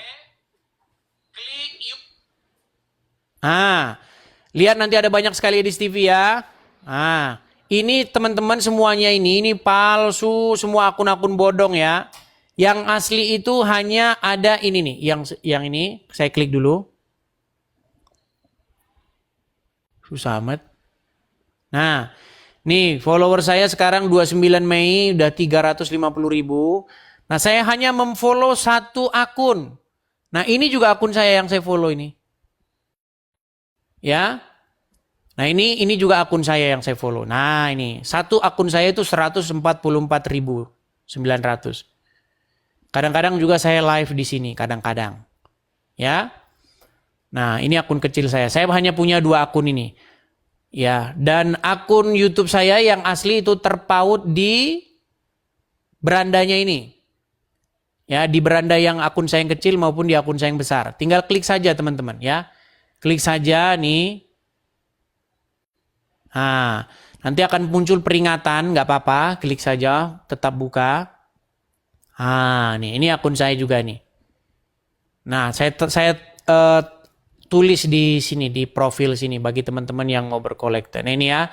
Lihat nanti ada banyak sekali Edis TV ya. Ini teman-teman semuanya ini palsu, semua akun-akun bodong ya. Yang asli itu hanya ada ini nih, yang ini saya klik dulu. Susah amat. Nah, nih follower saya sekarang 29 Mei udah 350.000. Nah, saya hanya memfollow satu akun. Nah, ini juga akun saya yang saya follow ini. Ya. Nah, ini juga akun saya yang saya follow. Nah, ini satu akun saya itu 144.900. Kadang-kadang juga saya live di sini, kadang-kadang. Ya. Nah, ini akun kecil saya. Saya hanya punya 2 akun ini. Ya, dan akun YouTube saya yang asli itu terpaut di berandanya ini. Ya, di beranda yang akun saya yang kecil maupun di akun saya yang besar. Tinggal klik saja teman-teman ya. Klik saja nih. Nah, nanti akan muncul peringatan, nggak apa-apa, klik saja, tetap buka. Nih, ini akun saya juga nih. Nah, saya tulis di sini, di profil sini bagi teman-teman yang mau berkolektor. Nah, ini ya.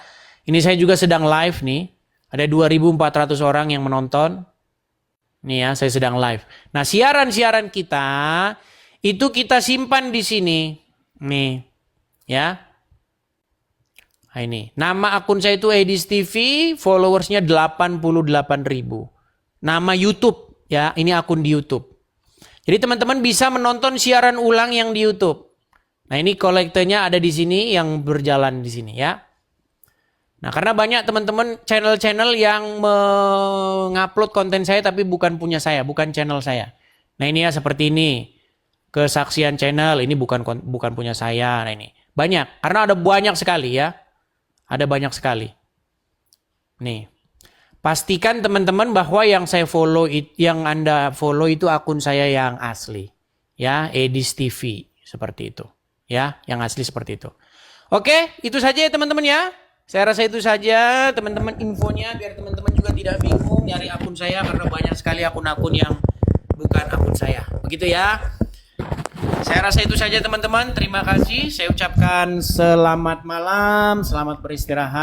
Ini saya juga sedang live nih. Ada 2.400 orang yang menonton. Nih ya, saya sedang live. Nah, siaran-siaran kita itu kita simpan di sini. Nih. Ya. Nah, ini. Nama akun saya itu Edis TV, followersnya 88.000. Nama YouTube, ya. Ini akun di YouTube. Jadi teman-teman bisa menonton siaran ulang yang di YouTube. Nah, ini kolektornya ada di sini yang berjalan di sini ya. Nah, karena banyak teman-teman channel-channel yang mengupload konten saya tapi bukan punya saya, bukan channel saya. Nah, ini ya seperti ini. Kesaksian channel ini bukan punya saya. Nah, ini. Banyak, karena ada banyak sekali ya. Ada banyak sekali. Nih. Pastikan teman-teman bahwa yang saya follow, yang Anda follow itu akun saya yang asli. Ya, Edis TV. Seperti itu. Ya, yang asli seperti itu. Oke, itu saja ya teman-teman ya. Saya rasa itu saja teman-teman infonya biar teman-teman juga tidak bingung nyari akun saya karena banyak sekali akun-akun yang bukan akun saya. Begitu ya. Saya rasa itu saja teman-teman. Terima kasih. Saya ucapkan selamat malam, selamat beristirahat.